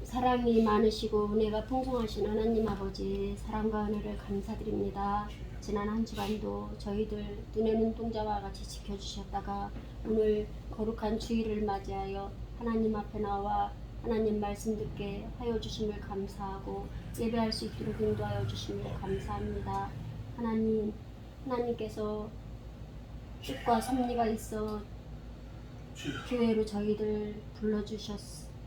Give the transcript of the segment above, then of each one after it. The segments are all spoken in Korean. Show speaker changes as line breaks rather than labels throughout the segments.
사랑이 많으시고 은혜가 풍성하신 하나님 아버지, 사랑과 은혜를 감사드립니다. 지난 한 주간도 저희들 눈의 눈동자와 같이 지켜주셨다가 오늘 거룩한 주일을 맞이하여 하나님 앞에 나와 하나님 말씀 듣게 하여 주심을 감사하고 예배할 수 있도록 인도하여 주심을 감사합니다. 하나님께서 뜻과 섭리가 있어 교회로 저희들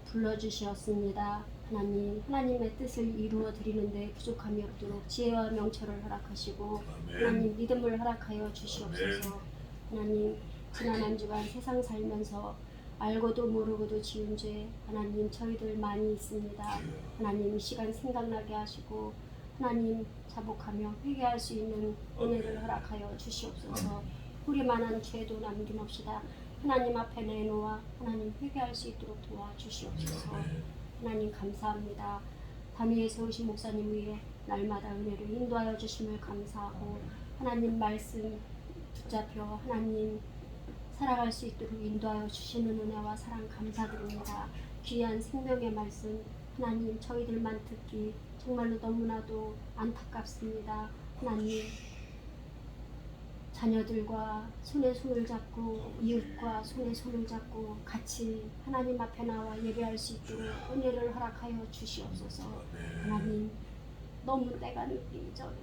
불러주셨습니다. 하나님의 뜻을 이루어 드리는데 부족함이 없도록 지혜와 명철을 허락하시고 하나님 믿음을 허락하여 주시옵소서. 하나님 지난 한 주간 세상 살면서 알고도 모르고도 지은 죄 하나님 저희들 많이 있습니다. 하나님 시간 생각나게 하시고 하나님 자복하며 회개할 수 있는 은혜를 허락하여 주시옵소서. 우리만한 죄도 남김없이다 하나님 앞에 내놓아 하나님 회개할 수 있도록 도와주시옵소서. 하나님 감사합니다. 담위에 세우신 목사님 위에 날마다 은혜를 인도하여 주심을 감사하고 하나님 말씀 붙잡혀 하나님 살아갈 수 있도록 인도하여 주시는 은혜와 사랑 감사드립니다. 귀한 생명의 말씀 하나님 저희들만 듣기 정말로 너무나도 안타깝습니다. 하나님 자녀들과 손에 손을 잡고 이웃과 손에 손을 잡고 같이 하나님 앞에 나와 예배할 수 있도록 은혜를 허락하여 주시옵소서. 하나님 너무 때가 늦기 전에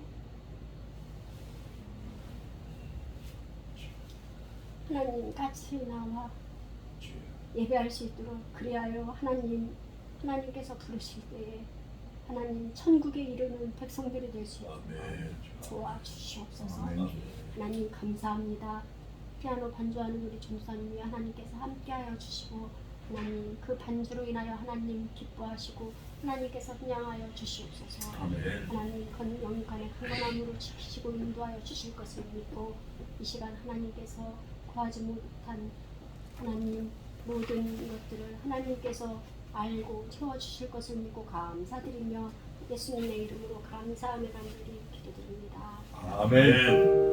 하나님 같이 나와 예배할 수 있도록 그리하여 하나님께서 부르실 때에 하나님 천국에 이르는 백성들이 될 수 있도록 도와주시옵소서. 하나님 감사합니다. 피아노 반주하는 우리 전사님이 하나님께서 함께하여 주시고 하나님 그 반주로 인하여 하나님 기뻐하시고 하나님께서 분양하여 주시옵소서. 하나님 영육간의 강건함으로 지키시고 인도하여 주실 것을 믿고 이 시간 하나님께서 구하지 못한 하나님 모든 것들을 하나님께서 알고 채워주실 것을 믿고 감사드리며 예수님의 이름으로 감사하며 간절히 기도드립니다.
아멘.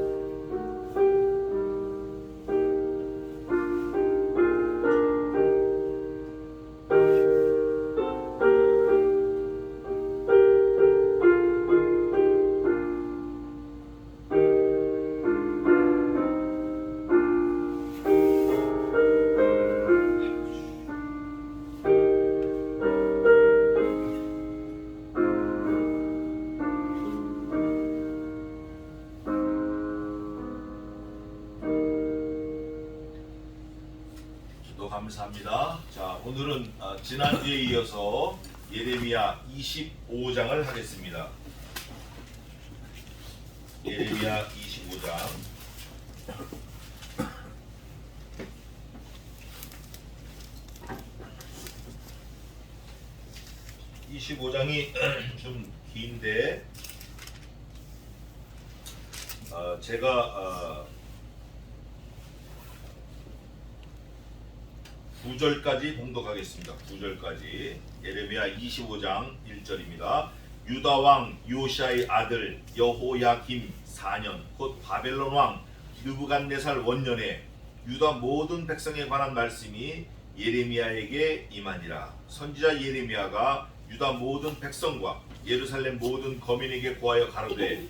감사합니다. 자, 오늘은 지난주에 이어서 예레미야 25장을 하겠습니다. 예레미야 25장. 25장이 좀 긴데 제가 9절까지 봉독하겠습니다. 9절까지 예레미야 25장 1절입니다. 유다 왕 요시아의 아들 여호야김 4년 곧 바벨론 왕 느부갓네살 원년에 유다 모든 백성에 관한 말씀이 예레미야에게 임하니라. 선지자 예레미야가 유다 모든 백성과 예루살렘 모든 거민에게 고하여 가로되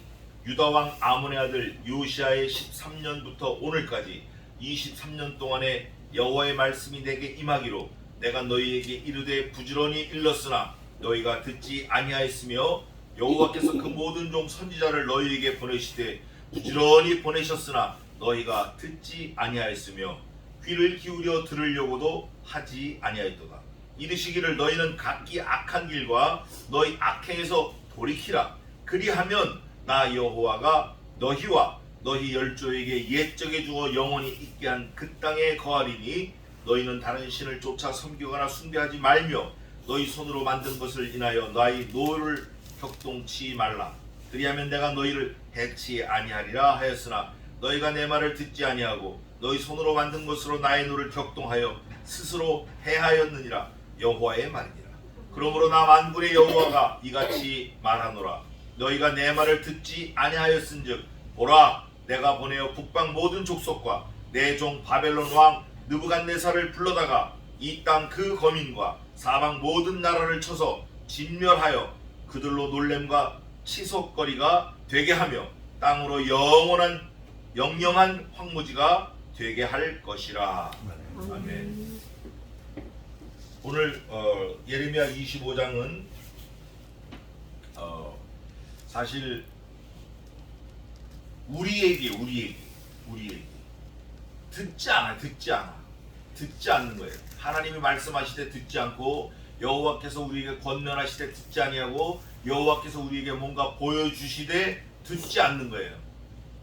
유다 왕 아몬의 아들 요시아의 13년부터 오늘까지 23년 동안에 여호와의 말씀이 내게 임하기로 내가 너희에게 이르되 부지런히 일렀으나 너희가 듣지 아니하였으며 여호와께서 그 모든 종 선지자를 너희에게 보내시되 부지런히 보내셨으나 너희가 듣지 아니하였으며 귀를 기울여 들으려고도 하지 아니하였도다. 이르시기를 너희는 각기 악한 길과 너희 악행에서 돌이키라. 그리하면 나 여호와가 너희와 너희 열조에게 옛적에 주어 영원히 있게 한 그 땅에 거하리니 너희는 다른 신을 쫓아 섬기거나 숭배하지 말며 너희 손으로 만든 것을 인하여 나의 노를 격동치 말라. 그리하면 내가 너희를 해치 아니하리라 하였으나 너희가 내 말을 듣지 아니하고 너희 손으로 만든 것으로 나의 노를 격동하여 스스로 해하였느니라. 여호와의 말이니라. 그러므로 나 만군의 여호와가 이같이 말하노라. 너희가 내 말을 듣지 아니하였은즉 보라, 내가 보내어 북방 모든 족속과 내 종 바벨론 왕 느부갓네살을 불러다가 이 땅 그 거민과 사방 모든 나라를 쳐서 진멸하여 그들로 놀램과 치솟거리가 되게 하며 땅으로 영영한 황무지가 되게 할 것이라. 아멘. 오늘 예레미야 25장은 사실 우리에게 듣지 않는 거예요. 하나님이 말씀하실 때 듣지 않고, 여호와께서 우리에게 권면하실 때 듣지 아니하고, 여호와께서 우리에게 뭔가 보여주시되 듣지 않는 거예요.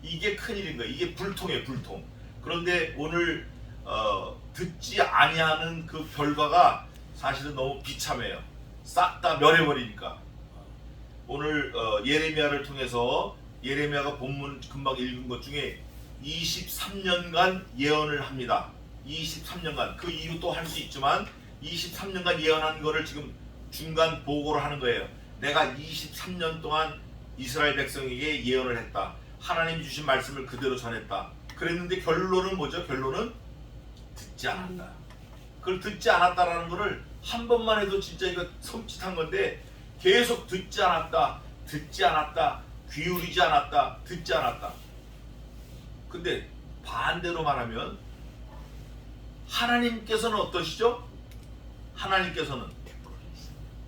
이게 큰일인 거예요. 이게 불통이에요, 불통. 그런데 오늘 듣지 아니하는 그 결과가 사실은 너무 비참해요. 싹 다 멸해버리니까. 오늘 예레미야를 통해서, 예레미야가 본문 금방 읽은 것 중에 23년간 예언을 합니다. 23년간. 그 이후 또 할 수 있지만 23년간 예언한 거를 지금 중간 보고를 하는 거예요. 내가 23년 동안 이스라엘 백성에게 예언을 했다. 하나님 주신 말씀을 그대로 전했다. 그랬는데 결론은 뭐죠? 결론은 듣지 않았다. 그걸 듣지 않았다라는 거를 한 번만 해도 진짜 이거 섬찟한 건데, 계속 듣지 않았다, 기울이지 않았다, 듣지 않았다. 근데 반대로 말하면 하나님께서는 어떠시죠? 하나님께서는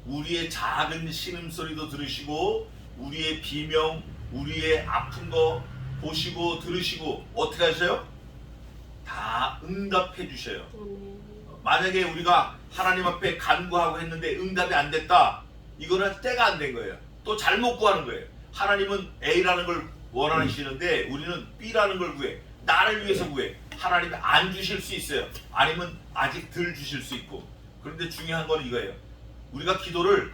우리의 작은 신음소리도 들으시고, 우리의 비명, 우리의 아픈 거 보시고 들으시고 어떻게 하셔요? 다 응답해 주셔요. 만약에 우리가 하나님 앞에 간구하고 했는데 응답이 안 됐다, 이거는 때가 안 된 거예요. 또 잘못 구하는 거예요. 하나님은 A라는 걸 원하시는데 우리는 B라는 걸 구해. 나를 위해서 구해. 하나님이 안 주실 수 있어요. 아니면 아직 덜 주실 수 있고. 그런데 중요한 건 이거예요. 우리가 기도를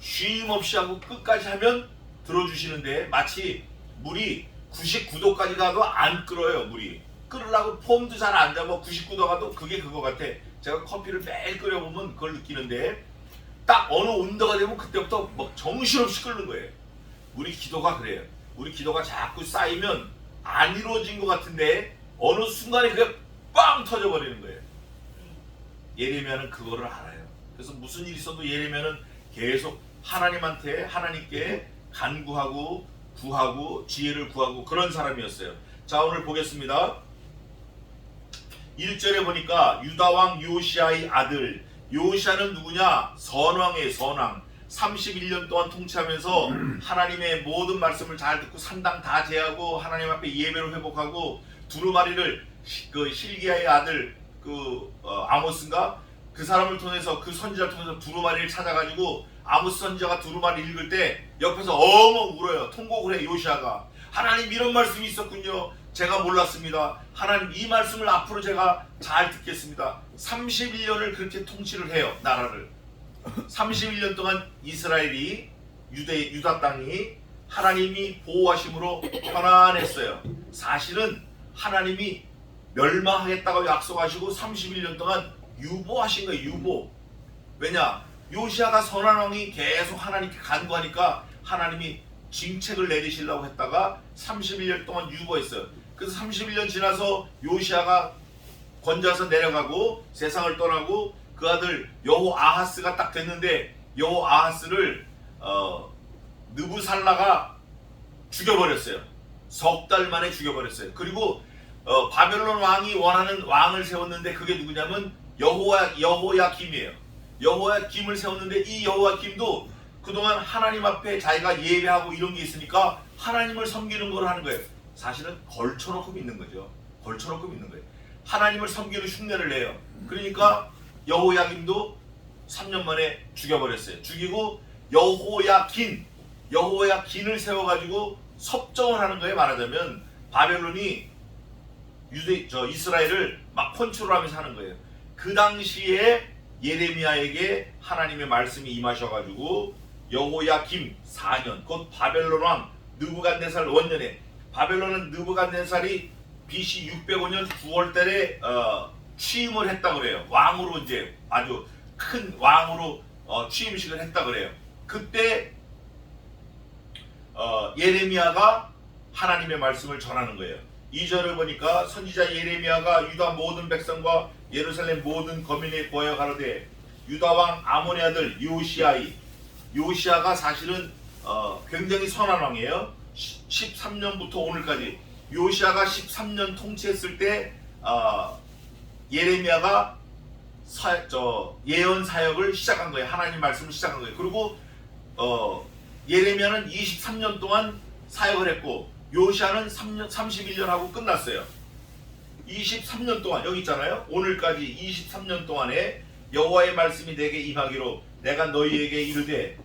쉼 없이 하고 끝까지 하면 들어주시는데, 마치 물이 99도까지 가도 안 끓어요. 물이 끓으려고 폼도 잘 안 잡아. 99도 가도 그게 그거 같아. 제가 커피를 매일 끓여보면 그걸 느끼는데, 딱 어느 온도가 되면 그때부터 막 정신없이 끓는 거예요. 우리 기도가 그래요. 우리 기도가 자꾸 쌓이면 안 이루어진 것 같은데 어느 순간에 그게 빵 터져버리는 거예요. 예레미야는 그거를 알아요. 그래서 무슨 일이 있어도 예레미야는 계속 하나님께 간구하고 구하고 지혜를 구하고 그런 사람이었어요. 자, 오늘 보겠습니다. 1절에 보니까 유다왕 요시아의 아들, 요시아는 누구냐? 선왕이에요. 선왕. 31년 동안 통치하면서 하나님의 모든 말씀을 잘 듣고 산당 다 제하고 하나님 앞에 예배를 회복하고, 두루마리를 그 실기야의 아들 아모스인가? 그 사람을 통해서, 그 선지자를 통해서 두루마리를 찾아가지고 아모스 선지자가 두루마리 읽을 때 옆에서 엉엉 울어요. 통곡을 해. 요시아가, 하나님 이런 말씀이 있었군요. 제가 몰랐습니다. 하나님 이 말씀을 앞으로 제가 잘 듣겠습니다. 31년을 그렇게 통치를 해요. 나라를 31년 동안 이스라엘이, 유다 땅이 하나님이 보호하심으로 편안했어요. 사실은 하나님이 멸망하겠다고 약속하시고 31년 동안 유보하신 거예요. 유보. 왜냐? 요시아가 선한 왕이 계속 하나님께 간구하니까 하나님이 징책을 내리시려고 했다가 31년 동안 유보했어요. 그래서 31년 지나서 요시아가 권자서 내려가고 세상을 떠나고, 그 아들 여호아하스가 딱 됐는데 여호아하스를 느부살라가 죽여버렸어요. 석 달 만에 죽여버렸어요. 그리고 바벨론 왕이 원하는 왕을 세웠는데 그게 누구냐면 여호야김이에요. 여호야김을 세웠는데 이 여호야김도 그동안 하나님 앞에 자기가 예배하고 이런 게 있으니까 하나님을 섬기는 걸 하는 거예요. 사실은 걸쳐놓고 믿는 거죠. 걸쳐놓고 믿는 거예요. 하나님을 섬기는 흉내를 내요. 그러니까 여호야김도 3년 만에 죽여버렸어요. 죽이고 여호야긴을 세워가지고 섭정을 하는 거예요. 말하자면 바벨론이 이스라엘을 막 컨트롤하면서 하는 거예요. 그 당시에 예레미야에게 하나님의 말씀이 임하셔가지고 여호야김 4년, 곧 바벨론 왕 느부갓네살 원년에, 바벨론은 느부갓네살이 BC 605년 9월달에 취임을 했다 그래요. 왕으로, 이제 아주 큰 왕으로 취임식을 했다 그래요. 그때 예레미야가 하나님의 말씀을 전하는 거예요. 2절을 보니까 선지자 예레미야가 유다 모든 백성과 예루살렘 모든 거민에 보여 가로되 유다 왕 아몬의 아들 요시야가 사실은 굉장히 선한 왕이에요. 13년부터 오늘까지 요시야가 13년 통치했을 때 예레미야가 예언 사역을 시작한 거예요. 하나님 말씀을 시작한 거예요. 그리고 예레미야는 23년 동안 사역을 했고 요시야는 31년 하고 끝났어요. 23년 동안 여기 있잖아요. 오늘까지 23년 동안에 여호와의 말씀이 내게 임하기로 내가 너희에게 이르되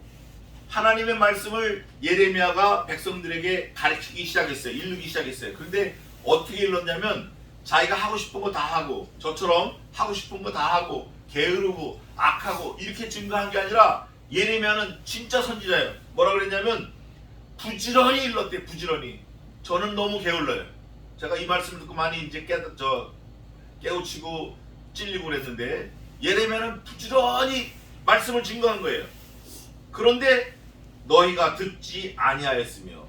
하나님의 말씀을 예레미야가 백성들에게 가르치기 시작했어요. 일르기 시작했어요. 그런데 어떻게 일렀냐면 자기가 하고 싶은 거 다 하고 저처럼 하고 싶은 거 다 하고 게으르고 악하고 이렇게 증거한 게 아니라 예레미야는 진짜 선지자예요. 뭐라 그랬냐면 부지런히 일렀대. 부지런히. 저는 너무 게을러요. 제가 이 말씀을 듣고 많이 이제 깨우치고 찔리고 그랬는데 예레미야는 부지런히 말씀을 증거한 거예요. 그런데 너희가 듣지 아니하였으며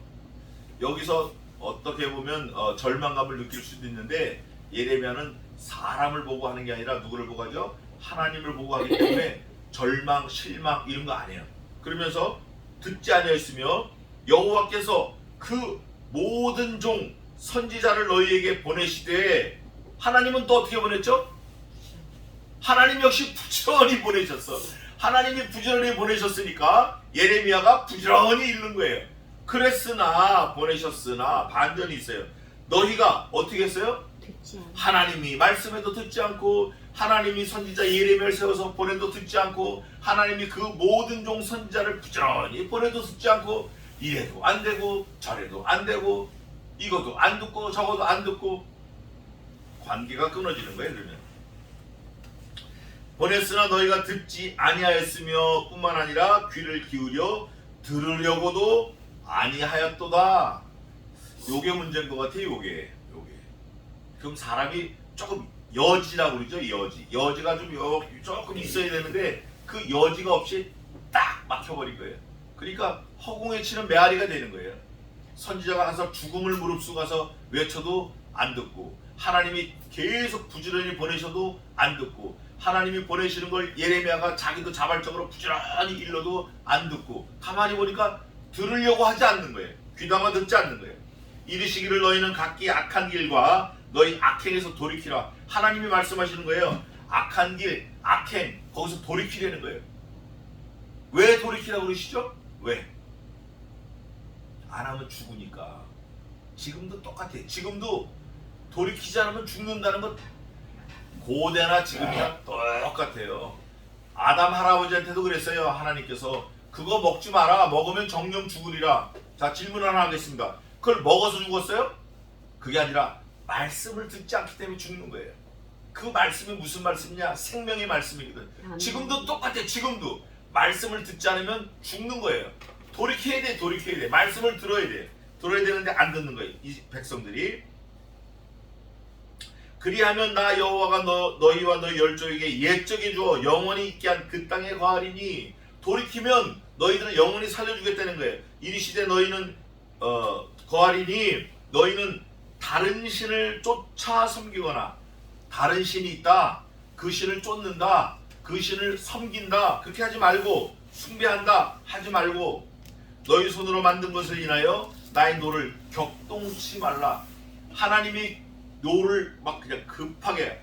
여기서 어떻게 보면 절망감을 느낄 수도 있는데 예레미야는 사람을 보고 하는 게 아니라 누구를 보고 하죠? 하나님을 보고 하기 때문에 절망, 실망 이런 거 아니에요. 그러면서 듣지 아니하였으며 여호와께서 그 모든 종 선지자를 너희에게 보내시되 하나님은 또 어떻게 보냈죠? 하나님 역시 부지런히 보내셨어. 하나님이 부지런히 보내셨으니까 예레미야가 부지런히 읽는 거예요. 그랬으나 보내셨으나 반전이 있어요. 너희가 어떻게 했어요? 하나님이 말씀해도 듣지 않고 하나님이 선지자 예레미야를 세워서 보내도 듣지 않고 하나님이 그 모든 종 선지자를 부지런히 보내도 듣지 않고 이래도 안 되고 저래도 안 되고 이것도 안 듣고 저것도 안 듣고 관계가 끊어지는 거예요. 그러면 보냈으나 너희가 듣지 아니하였으며 뿐만 아니라 귀를 기울여 들으려고도 아니하였도다. 요게 문제인 것 같아요. 요게 그럼 사람이 조금 여지라고 그러죠. 여지가 조금 있어야 되는데 그 여지가 없이 딱 막혀버린 거예요. 그러니까 허공에 치는 메아리가 되는 거예요. 선지자가 가서 죽음을 무릅쓰고 가서 외쳐도 안 듣고 하나님이 계속 부지런히 보내셔도 안 듣고 하나님이 보내시는 걸 예레미야가 자기도 자발적으로 부지런히 일러도 안 듣고 가만히 보니까 들으려고 하지 않는 거예요. 귀담아 듣지 않는 거예요. 이르시기를 너희는 각기 악한 길과 너희 악행에서 돌이키라. 하나님이 말씀하시는 거예요. 악한 길, 악행 거기서 돌이키라는 거예요. 왜 돌이키라고 그러시죠? 왜? 안 하면 죽으니까. 지금도 똑같아요. 지금도 돌이키지 않으면 죽는다는 것 고대나 지금이나 똑같아요. 아담 할아버지한테도 그랬어요. 하나님께서 그거 먹지 마라. 먹으면 정령 죽으리라. 자, 질문 하나 하겠습니다. 그걸 먹어서 죽었어요? 그게 아니라 말씀을 듣지 않기 때문에 죽는 거예요. 그 말씀이 무슨 말씀이냐? 생명의 말씀이거든. 지금도 똑같아요. 지금도 말씀을 듣지 않으면 죽는 거예요. 돌이켜야 돼. 말씀을 들어야 돼. 들어야 되는데 안 듣는 거예요. 이 백성들이. 그리하면 나 여호와가 너희와 너희 열조에게 옛적에 주어 영원히 있게 한 그 땅에 거하리니 돌이키면 너희들은 영원히 살려주겠다는 거예요. 이르시되 너희는 거하리니 너희는 다른 신을 쫓아 섬기거나 다른 신이 있다. 그 신을 쫓는다. 그 신을 섬긴다. 그렇게 하지 말고 숭배한다. 하지 말고 너희 손으로 만든 것을 인하여 나의 노를 격동치 말라. 하나님이 노를 막 그냥 급하게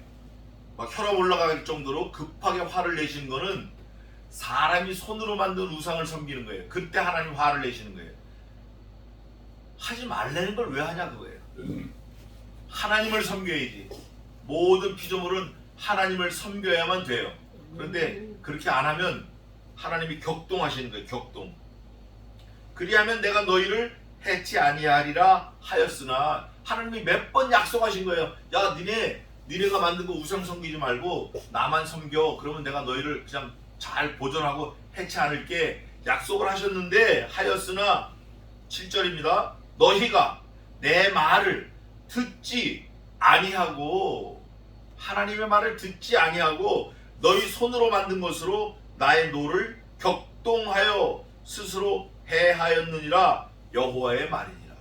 막 혈압 올라갈 정도로 급하게 화를 내시는 거는 사람이 손으로 만든 우상을 섬기는 거예요. 그때 하나님 화를 내시는 거예요. 하지 말라는 걸 왜 하냐 그거예요. 하나님을 섬겨야지. 모든 피조물은 하나님을 섬겨야만 돼요. 그런데 그렇게 안 하면 하나님이 격동하시는 거예요. 격동. 그리하면 내가 너희를 해치 아니하리라 하였으나 하나님이 몇 번 약속하신 거예요. 야, 니네가 만든 거 우상 섬기지 말고 나만 섬겨. 그러면 내가 너희를 그냥 잘 보존하고 해치 않을게. 약속을 하셨는데 하였으나 7절입니다. 너희가 내 말을 듣지 아니하고 하나님의 말을 듣지 아니하고 너희 손으로 만든 것으로 나의 노를 격동하여 스스로 해하였느니라. 여호와의 말이니라.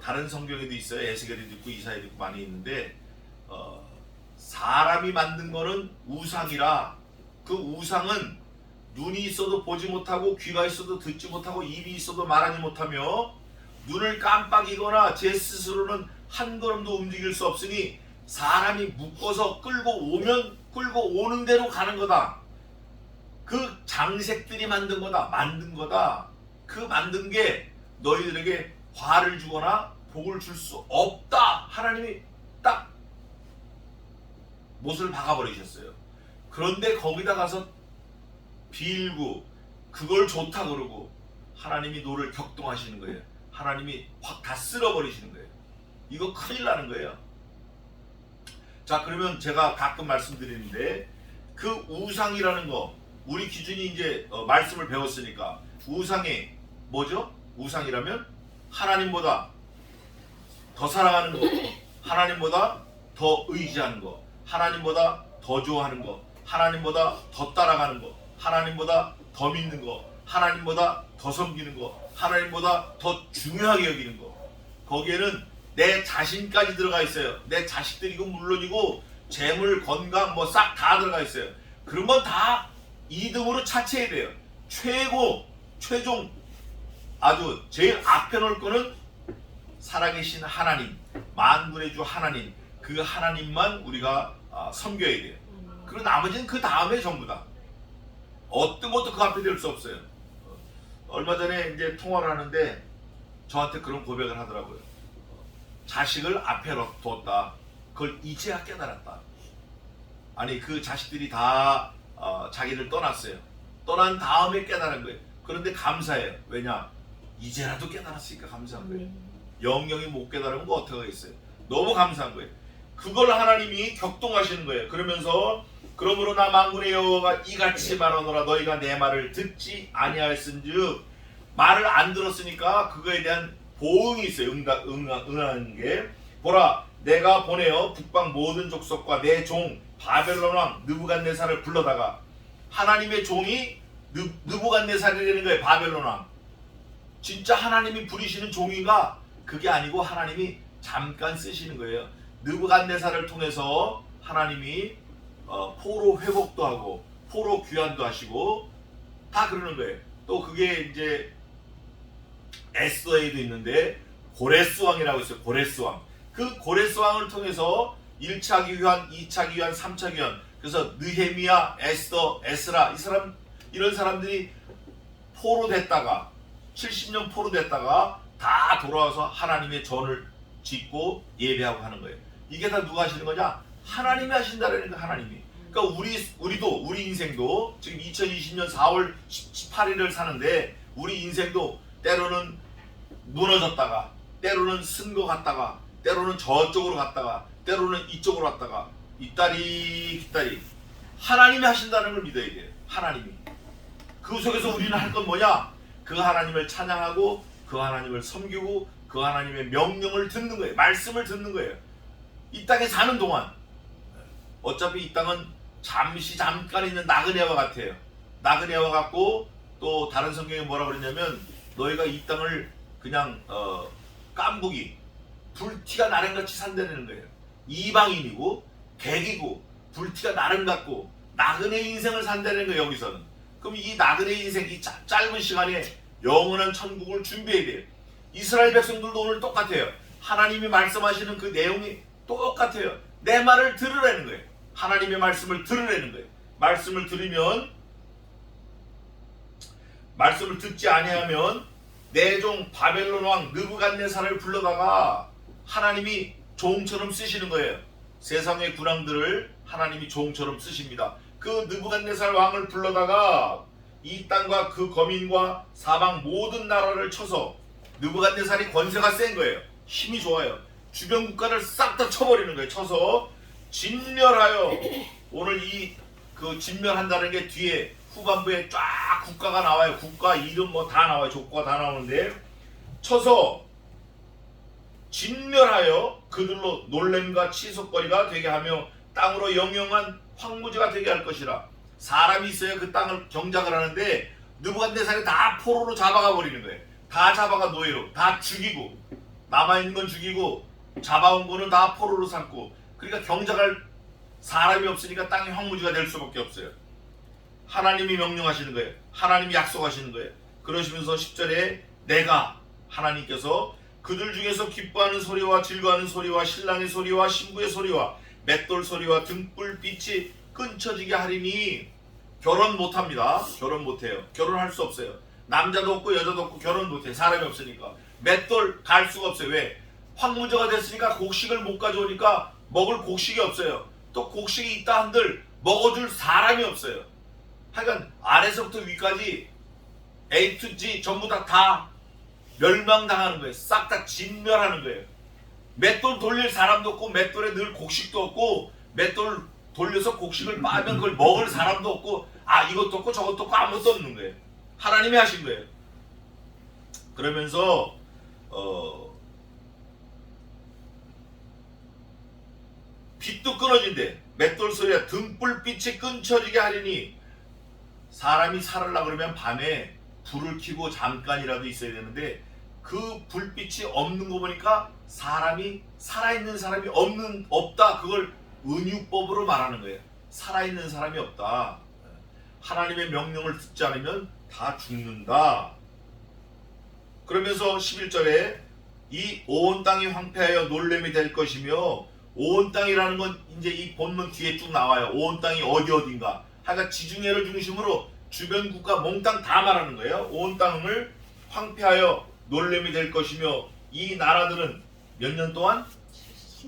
다른 성경에도 있어요. 에스겔에도 있고 이사야에도 있고 많이 있는데 사람이 만든 거는 우상이라 그 우상은 눈이 있어도 보지 못하고 귀가 있어도 듣지 못하고 입이 있어도 말하지 못하며 눈을 깜빡이거나 제 스스로는 한 걸음도 움직일 수 없으니 사람이 묶어서 끌고 오는 대로 가는 거다. 그 장색들이 만든 거다. 만든 거다. 그 만든 게 너희들에게 화를 주거나 복을 줄 수 없다. 하나님이 딱 못을 박아버리셨어요. 그런데 거기다 가서 빌고 그걸 좋다 그러고 하나님이 너를 격동하시는 거예요. 하나님이 확 다 쓸어버리시는 거예요. 이거 큰일 나는 거예요. 자, 그러면 제가 가끔 말씀드리는데 그 우상이라는 거 우리 기준이 이제 말씀을 배웠으니까 우상이 뭐죠? 우상이라면 하나님보다 더 사랑하는 거, 하나님보다 더 의지하는 거, 하나님보다 더 좋아하는 거, 하나님보다 더 따라가는 거, 하나님보다 더 믿는 거, 하나님보다 더 섬기는 거, 하나님보다 더 중요하게 여기는 거. 거기에는 내 자신까지 들어가 있어요. 내 자식들이고 물론이고 재물, 건강 뭐 싹 다 들어가 있어요. 그런 건 다 2등으로 차치해야 돼요. 최종 아주 제일 앞에 놓을 거는 살아계신 하나님, 만군의 주 하나님, 그 하나님만 우리가 섬겨야 돼요. 그리고 나머지는 그 다음에 전부 다. 어떤 것도 그 앞에 될 수 없어요. 얼마 전에 이제 통화를 하는데 저한테 그런 고백을 하더라고요. 자식을 앞에 뒀다. 그걸 이제야 깨달았다. 아니 그 자식들이 다 자기를 떠났어요. 떠난 다음에 깨달은 거예요. 그런데 감사해요. 왜냐? 이제라도 깨달았으니까 감사한 거예요. 영영이 못 깨달으면 뭐 어떻게 하겠어요. 너무 감사한 거예요. 그걸 하나님이 격동하시는 거예요. 그러면서 그러므로 나 만군의 여호와가 이같이 말하노라 너희가 내 말을 듣지 아니하였은즉 말을 안 들었으니까 그거에 대한 보응이 있어요. 응하는 게 보라 내가 보내어 북방 모든 족속과 내 종 바벨론 왕 느부갓네살을 불러다가 하나님의 종이 느부갓네살이라는 거예요. 바벨론 왕 진짜 하나님이 부리시는 종인가? 그게 아니고 하나님이 잠깐 쓰시는 거예요. 느부갓네살을 통해서 하나님이 포로 회복도 하고 포로 귀환도 하시고 다 그러는 거예요. 또 그게 이제 에스더에도 있는데 고레스 왕이라고 있어요. 고레스 왕. 그 고레스 왕을 통해서 1차 귀환, 2차 귀환, 3차 귀환. 그래서 느헤미야, 에스더, 에스라 이런 사람들이 포로 됐다가 70년 포로 됐다가 다 돌아와서 하나님의 전을 짓고 예배하고 하는 거예요. 이게 다 누가 하시는 거냐? 하나님이 하신다라는 거 하나님이. 그러니까 우리 인생도 지금 2020년 4월 18일을 사는데 우리 인생도 때로는 무너졌다가 때로는 쓴 거 같다가 때로는 저쪽으로 갔다가 때로는 이쪽으로 갔다가 이따리 하나님이 하신다는 걸 믿어야 돼요. 하나님이. 그 속에서 우리는 할 건 뭐냐? 그 하나님을 찬양하고 그 하나님을 섬기고 그 하나님의 명령을 듣는 거예요. 말씀을 듣는 거예요. 이 땅에 사는 동안 어차피 이 땅은 잠깐 있는 나그네와 같아요. 나그네와 같고 또 다른 성경에 뭐라 그러냐면 너희가 이 땅을 그냥 깐부기 불티가 나름같이 산다는 거예요. 이방인이고 객이고 불티가 나름 같고 나그네 인생을 산다는 거예요. 여기서는. 그럼 이 나그네 인생 이 짧은 시간에 영원한 천국을 준비해야 돼요. 이스라엘 백성들도 오늘 똑같아요. 하나님이 말씀하시는 그 내용이 똑같아요. 내 말을 들으라는 거예요. 하나님의 말씀을 들으라는 거예요. 말씀을 들으면 말씀을 듣지 아니하면 내 종 바벨론 왕 느부갓네살을 불러다가 하나님이 종처럼 쓰시는 거예요. 세상의 군왕들을 하나님이 종처럼 쓰십니다. 그 느부갓네살 왕을 불러다가 이 땅과 그 거민과 사방 모든 나라를 쳐서 느부갓네살이 권세가 센 거예요. 힘이 좋아요. 주변 국가를 싹 다 쳐버리는 거예요. 쳐서 진멸하여 오늘 그 진멸한다는 게 뒤에 후반부에 쫙 국가가 나와요. 국가 이름 뭐 다 나와요. 족구가 다 나오는데 쳐서 진멸하여 그들로 놀램과 치솟거리가 되게 하며 땅으로 영영한 황무지가 되게 할 것이라. 사람이 있어야 그 땅을 경작을 하는데 느부갓네살이 다 포로로 잡아가 버리는 거예요. 다 잡아가 노예로 다 죽이고 남아있는 건 죽이고 잡아온 거는 다 포로로 삼고, 그러니까 경작할 사람이 없으니까 땅이 황무지가 될 수밖에 없어요. 하나님이 명령하시는 거예요. 하나님이 약속하시는 거예요. 그러시면서 10절에 내가 하나님께서 그들 중에서 기뻐하는 소리와 즐거워하는 소리와 신랑의 소리와 신부의 소리와 맷돌 소리와 등불빛이 끊쳐지게 하리니. 결혼 못합니다. 결혼 못해요. 결혼할 수 없어요. 남자도 없고 여자도 없고 결혼 못해. 사람이 없으니까. 맷돌 갈 수가 없어요. 왜? 황무지가 됐으니까 곡식을 못 가져오니까 먹을 곡식이 없어요. 또 곡식이 있다 한들 먹어줄 사람이 없어요. 하여간 아래서부터 위까지 A to G 전부 다 멸망당하는 거예요. 싹 다 진멸하는 거예요. 맷돌 돌릴 사람도 없고 맷돌에 늘 곡식도 없고 맷돌 돌려서 곡식을 빠면 그걸 먹을 사람도 없고 이것도 없고 저것도 없고 아무것도 없는 거예요. 하나님이 하신 거예요. 그러면서 빛도 끊어진대. 맷돌 소리가 등불빛이 끊쳐지게 하리니. 사람이 살으려고 그러면 밤에 불을 켜고 잠깐이라도 있어야 되는데 그 불빛이 없는 거 보니까 사람이 살아있는 사람이 없다. 그걸 은유법으로 말하는 거예요. 살아있는 사람이 없다. 하나님의 명령을 듣지 않으면 다 죽는다. 그러면서 11절에 이 온 땅이 황폐하여 놀램이 될 것이며, 온 땅이라는 건 이제 이 본문 뒤에 쭉 나와요. 온 땅이 어딘가. 하여간 지중해를 중심으로 주변 국가 몽땅 다 말하는 거예요. 온 땅을 황폐하여 놀램이 될 것이며, 이 나라들은 몇 년 동안?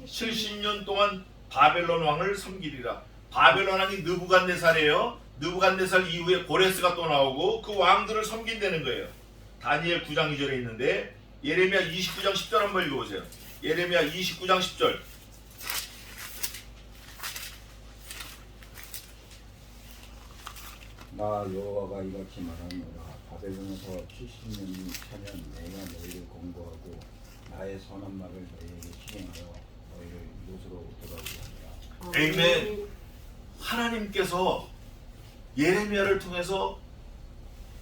70년 동안 바벨론 왕을 섬기리라. 바벨론 왕이 느부갓네살이에요. 느부갓네살 이후에 고레스가 또 나오고 그 왕들을 섬긴다는 거예요. 다니엘 9장 2절에 있는데, 예레미야 29장 10절 한번 읽어보세요. 예레미야 29장 10절.
나 여호와가 이같이 말하노라. 바벨론에서 70년이 차면 내가 너희를 공고하고 나의 선한 말을 너희에게 실행하여 너희를 이곳으로 돌아오게 하리라.
아멘. 하나님께서 예레미야를 통해서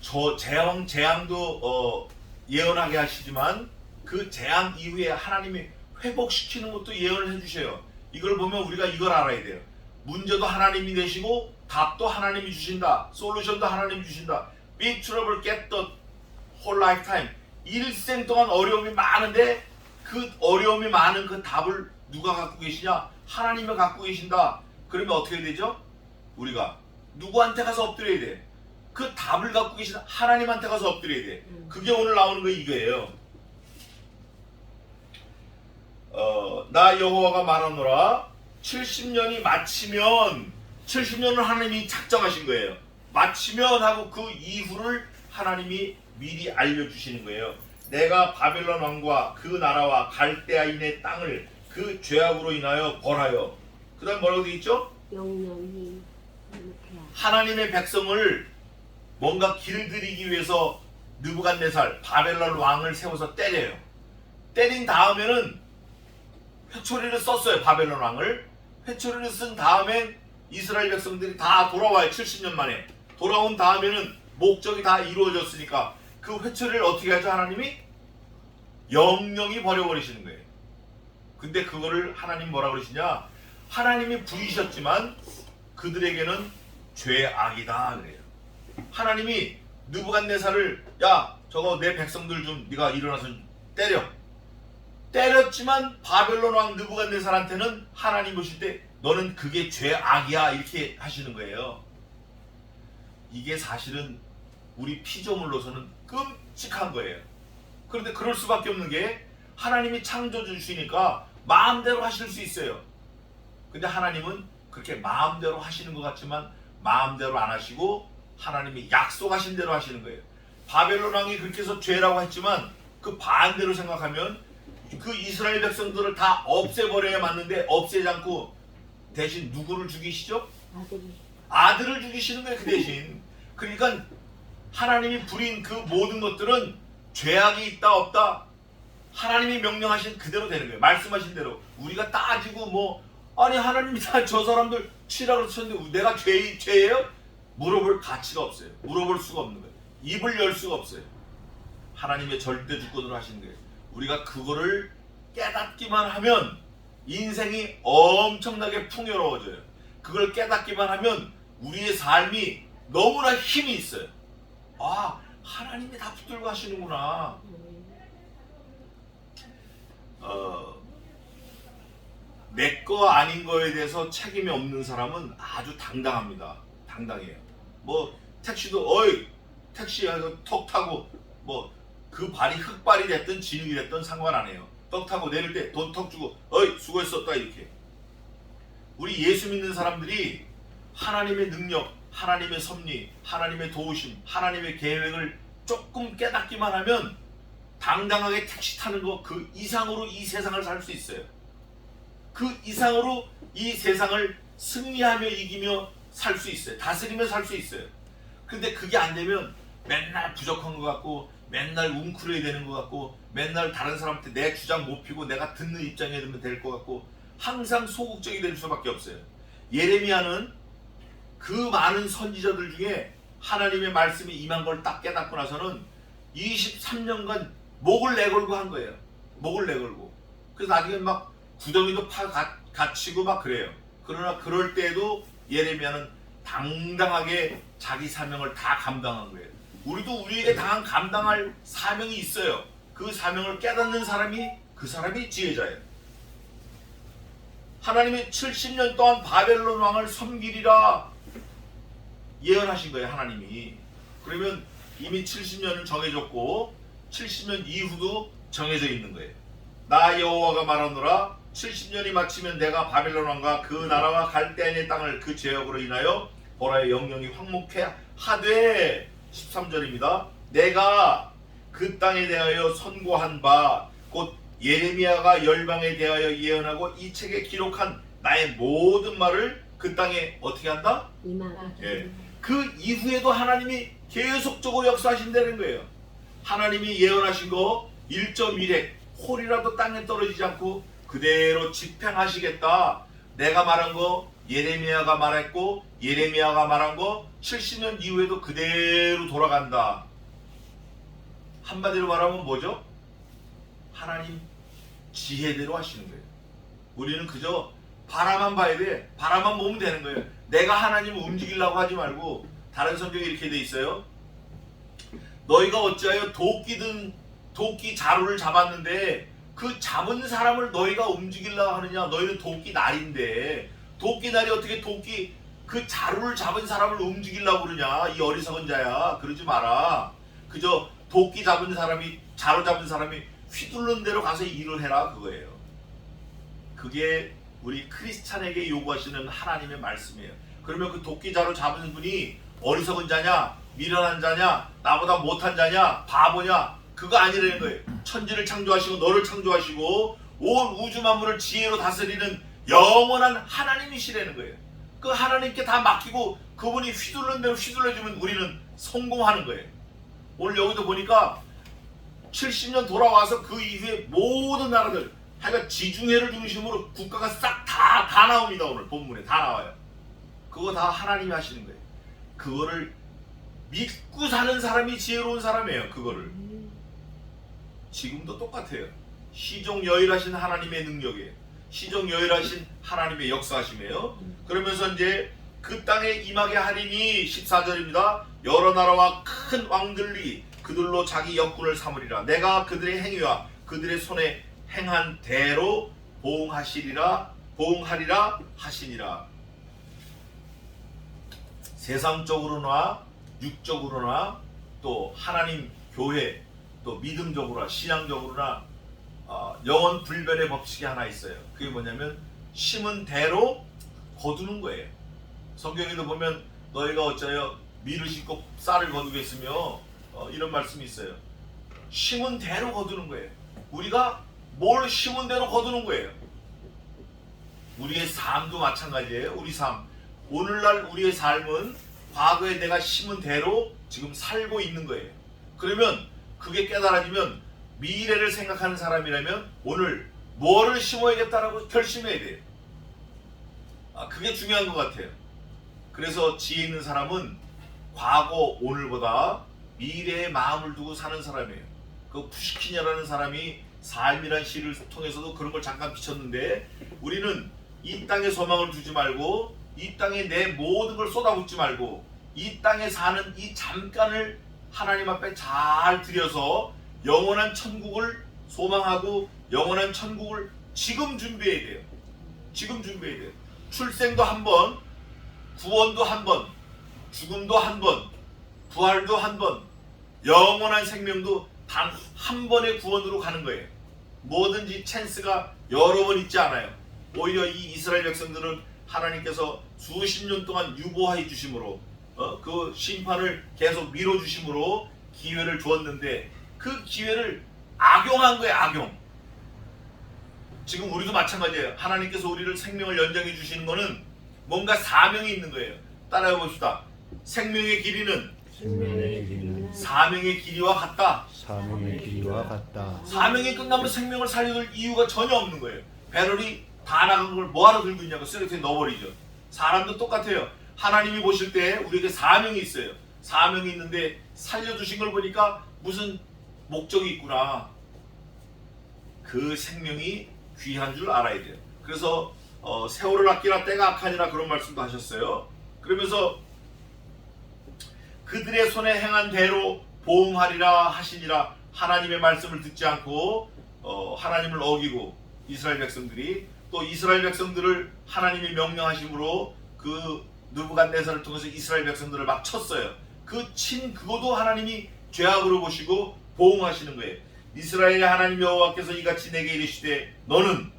저 재앙도 예언하게 하시지만 그 재앙 이후에 하나님이 회복시키는 것도 예언을 해주셔요. 이걸 보면 우리가 이걸 알아야 돼요. 문제도 하나님이 내시고 답도 하나님이 주신다. 솔루션도 하나님이 주신다. Big trouble get the whole lifetime. 일생 동안 어려움이 많은데 그 어려움이 많은 그 답을 누가 갖고 계시냐? 하나님이 갖고 계신다. 그러면 어떻게 되죠? 우리가 누구한테 가서 엎드려야 돼? 그 답을 갖고 계신 하나님한테 가서 엎드려야 돼. 그게 오늘 나오는 거 이거예요. 나 여호와가 말하노라. 70년이 마치면, 70년을 하나님이 작정하신 거예요. 마치면 하고 그 이후를 하나님이 미리 알려주시는 거예요. 내가 바벨론 왕과 그 나라와 갈대아인의 땅을 그 죄악으로 인하여 벌하여. 그 다음 뭐라고 되어 있죠?
영영이
하나님의 백성을 뭔가 길들이기 위해서 느부갓네살 바벨론 왕을 세워서 때려요. 때린 다음에는 회초리를 썼어요. 바벨론 왕을 회초리를 쓴 다음엔 이스라엘 백성들이 다 돌아와요. 70년 만에 돌아온 다음에는 목적이 다 이루어졌으니까 그 회초리를 어떻게 하죠? 하나님이 영영이 버려버리시는 거예요. 근데 그거를 하나님 뭐라 그러시냐? 하나님이 부리셨지만 그들에게는 죄악이다 그래요. 하나님이 느부갓네살을 야 저거 내 백성들 좀 네가 일어나서 때려. 때렸지만 바벨론 왕 느부갓네살한테는 하나님 보실 때 너는 그게 죄악이야 이렇게 하시는 거예요. 이게 사실은 우리 피조물로서는 끔찍한 거예요. 그런데 그럴 수밖에 없는 게 하나님이 창조주시니까 마음대로 하실 수 있어요. 근데 하나님은 그렇게 마음대로 하시는 것 같지만 마음대로 안 하시고 하나님이 약속하신 대로 하시는 거예요. 바벨론 왕이 그렇게 해서 죄라고 했지만 그 반대로 생각하면 그 이스라엘 백성들을 다 없애버려야 맞는데 없애지 않고 대신 누구를 죽이시죠? 아들을 죽이시는 거예요. 그 대신. 그러니까 하나님이 부린 그 모든 것들은 죄악이 있다 없다 하나님이 명령하신 그대로 되는 거예요. 말씀하신 대로. 우리가 따지고 뭐 아니 하나님이 다 저 사람들 치라고 쳤는데 내가 죄예요? 물어볼 가치가 없어요. 물어볼 수가 없는 거예요. 입을 열 수가 없어요. 하나님의 절대 주권으로 하신 거예요. 우리가 그거를 깨닫기만 하면 인생이 엄청나게 풍요로워져요. 그걸 깨닫기만 하면 우리의 삶이 너무나 힘이 있어요. 아, 하나님이 다 붙들고 하시는구나. 내 거 아닌 거에 대해서 책임이 없는 사람은 아주 당당합니다. 당당해요. 뭐 택시도 어이 택시 턱 타고 뭐 그 발이 흙발이 됐든 진흙이 됐든 상관 안 해요. 떡 타고 내릴 때 돈 턱 주고 어이 수고했었다 이렇게. 우리 예수 믿는 사람들이 하나님의 능력, 하나님의 섭리, 하나님의 도우심, 하나님의 계획을 조금 깨닫기만 하면 당당하게 택시 타는 거 그 이상으로 이 세상을 살 수 있어요. 그 이상으로 이 세상을 승리하며 이기며 살 수 있어요. 다스리며 살 수 있어요. 근데 그게 안 되면 맨날 부족한 것 같고 맨날 웅크려야 되는 것 같고 맨날 다른 사람한테 내 주장 못 피고 내가 듣는 입장에 들면 될 것 같고 항상 소극적이 될 수밖에 없어요. 예레미야는 그 많은 선지자들 중에 하나님의 말씀이 임한 걸 딱 깨닫고 나서는 23년간 목을 내걸고 한 거예요. 목을 내걸고. 그래서 나중에 막 구덩이도 갇히고 막 그래요. 그러나 그럴 때에도 예레미야는 당당하게 자기 사명을 다 감당한 거예요. 우리도 우리에게 당한 감당할 사명이 있어요. 그 사명을 깨닫는 사람이 그 사람이 지혜자예요. 하나님이 70년 동안 바벨론 왕을 섬기리라 예언하신 거예요. 하나님이. 그러면 이미 70년은 정해졌고 70년 이후도 정해져 있는 거예요. 나 여호와가 말하노라 70년이 마치면 내가 바벨론 왕과 그 나라와 갈대아인의 땅을 그 죄악으로 인하여 보라의 영영이 황목해 하되 13절입니다. 내가 그 땅에 대하여 선고한 바 곧 예레미야가 열방에 대하여 예언하고 이 책에 기록한 나의 모든 말을 그 땅에 어떻게 한다? 예. 그 이후에도 하나님이 계속적으로 역사하신다는 거예요. 하나님이 예언하신 거 1.1핵 홀이라도 땅에 떨어지지 않고 그대로 집행하시겠다. 내가 말한 거 예레미야가 말했고 예레미야가 말한 거 70년 이후에도 그대로 돌아간다. 한마디로 말하면 뭐죠? 하나님 지혜대로 하시는 거예요. 우리는 그저 바라만 봐야 돼. 바라만 보면 되는 거예요. 내가 하나님을 움직이려고 하지 말고 다른 성경에 이렇게 돼 있어요. 너희가 어찌하여 도끼 자루를 잡았는데 그 잡은 사람을 너희가 움직이려고 하느냐. 너희는 도끼 날인데 도끼 날이 어떻게 그 자루를 잡은 사람을 움직이려고 그러냐. 이 어리석은 자야. 그러지 마라. 그저 도끼 잡은 사람이 자루 잡은 사람이 휘두른 대로 가서 일을 해라 그거예요. 그게 우리 크리스찬에게 요구하시는 하나님의 말씀이에요. 그러면 그 도끼 자루 잡은 분이 어리석은 자냐, 미련한 자냐, 나보다 못한 자냐, 바보냐, 그거 아니라는 거예요. 천지를 창조하시고 너를 창조하시고 온 우주 만물을 지혜로 다스리는 영원한 하나님이시라는 거예요. 그 하나님께 다 맡기고 그분이 휘둘른 대로 휘둘러주면 우리는 성공하는 거예요. 오늘 여기도 보니까 70년 돌아와서 그 이후에 모든 나라들 하여간 지중해를 중심으로 국가가 싹 다 나옵니다. 오늘 본문에 다 나와요. 그거 다 하나님이 하시는 거예요. 그거를 믿고 사는 사람이 지혜로운 사람이에요. 그거를 지금도 똑같아요. 시종여일하신 하나님의 능력이에요. 시종여일하신 하나님의 역사하심이에요. 그러면서 이제 그 땅에 임하게 하리니 14절입니다. 여러 나라와 큰 왕들이 그들로 자기 역군을 삼으리라. 내가 그들의 행위와 그들의 손에 행한 대로 보응하리라 하시니라. 세상적으로나 육적으로나 또 하나님 교회 또 믿음적으로나 신앙적으로나 영원 불변의 법칙이 하나 있어요. 그게 뭐냐면 심은 대로 거두는 거예요. 성경에도 보면 너희가 어찌하여 밀을 싣고 쌀을 거두겠으며 이런 말씀이 있어요. 심은 대로 거두는 거예요. 우리가 뭘 심은 대로 거두는 거예요. 우리의 삶도 마찬가지예요. 우리 삶. 오늘날 우리의 삶은 과거에 내가 심은 대로 지금 살고 있는 거예요. 그러면 그게 깨달아지면 미래를 생각하는 사람이라면 오늘 뭐를 심어야겠다라고 결심해야 돼요. 그게 중요한 것 같아요. 그래서 지혜 있는 사람은 과거 오늘보다 미래에 마음을 두고 사는 사람이에요. 그 푸시킨이라는 사람이 삶이란 시를 통해서도 그런 걸 잠깐 비쳤는데, 우리는 이 땅에 소망을 두지 말고 이 땅에 내 모든 걸 쏟아붓지 말고 이 땅에 사는 이 잠깐을 하나님 앞에 잘 들여서 영원한 천국을 소망하고 영원한 천국을 지금 준비해야 돼요. 지금 준비해야 돼요. 출생도 한 번, 구원도 한 번, 죽음도 한 번, 부활도 한 번, 영원한 생명도 단 한 번의 구원으로 가는 거예요. 뭐든지 찬스가 여러 번 있지 않아요. 오히려 이 이스라엘 백성들은 하나님께서 수십 년 동안 유보해 주심으로 그 심판을 계속 미뤄 주심으로 기회를 주었는데 그 기회를 악용한 거예요. 악용. 지금 우리도 마찬가지예요. 하나님께서 우리를 생명을 연장해 주시는 거는 뭔가 사명이 있는 거예요. 따라해 봅시다. 생명의 길이는
생명의 길이는
사명의 길이와 같다.
사명의 길이와 같다.
사명이 끝나면 생명을 살려둘 이유가 전혀 없는 거예요. 배럴이 다 나간 걸 뭐하러 들고 있냐고 쓰레기통에 넣어버리죠. 사람도 똑같아요. 하나님이 보실 때 우리에게 사명이 있어요. 사명이 있는데 살려주신 걸 보니까 무슨 목적이 있구나. 그 생명이 귀한 줄 알아야 돼요. 그래서 세월을 아끼라 때가 악하니라 그런 말씀도 하셨어요. 그러면서 그들의 손에 행한 대로 보응하리라 하시니라. 하나님의 말씀을 듣지 않고 하나님을 어기고 이스라엘 백성들이 또 이스라엘 백성들을 하나님이 명령하심으로 그 느부갓네살을 통해서 이스라엘 백성들을 막 쳤어요. 그것도 하나님이 죄악으로 보시고 보응하시는 거예요. 이스라엘의 하나님 여호와께서 이같이 내게 이르시되 너는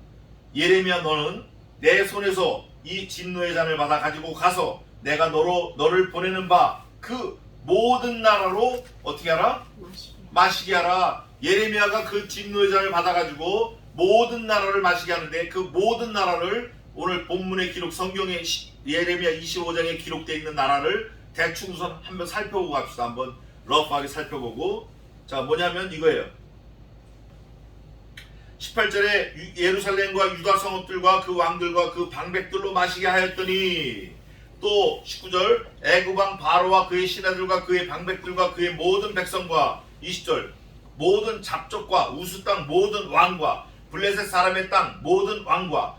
예레미야 너는 내 손에서 이 진노의 잔을 받아 가지고 가서 내가 너를 보내는 바 그 모든 나라로 어떻게 하라? 마시게 하라. 예레미야가 그 진노의 잔을 받아 가지고 모든 나라를 마시게 하는데 그 모든 나라를 오늘 본문의 기록 성경에 예레미야 25장에 기록되어 있는 나라를 대충 우선 한번 살펴보고 갑시다. 한번 러프하게 살펴보고 자 뭐냐면 이거예요. 18절에 예루살렘과 유다 성읍들과 그 왕들과 그 방백들로 마시게 하였더니 또 19절 애굽왕 바로와 그의 신하들과 그의 방백들과 그의 모든 백성과 20절 모든 잡족과 우스 땅 모든 왕과 블레셋 사람의 땅 모든 왕과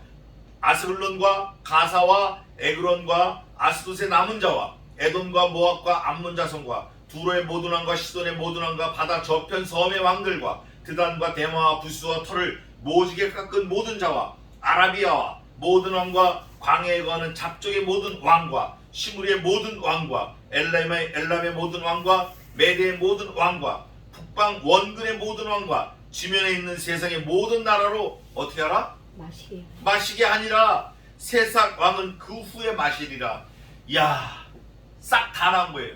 아스글론과 가사와 에그론과 아스돗의 남은 자와 에돔과 모압과 암몬 자손과 두로의 모든 왕과 시돈의 모든 왕과 바다 저편 섬의 왕들과 드단과 데마와 부스와 털을 모지게 깎은 모든 자와 아라비아와 모든 왕과 광야에 거하는 잡족의 모든 왕과 시므리의 모든 왕과 엘람의 모든 왕과 메대의 모든 왕과 북방 원근의 모든 왕과 지면에 있는 세상의 모든 나라로 어떻게 하라? 마시게 하니라. 세상 왕은 그 후에 마시리라. 이야, 싹 다 난 거예요.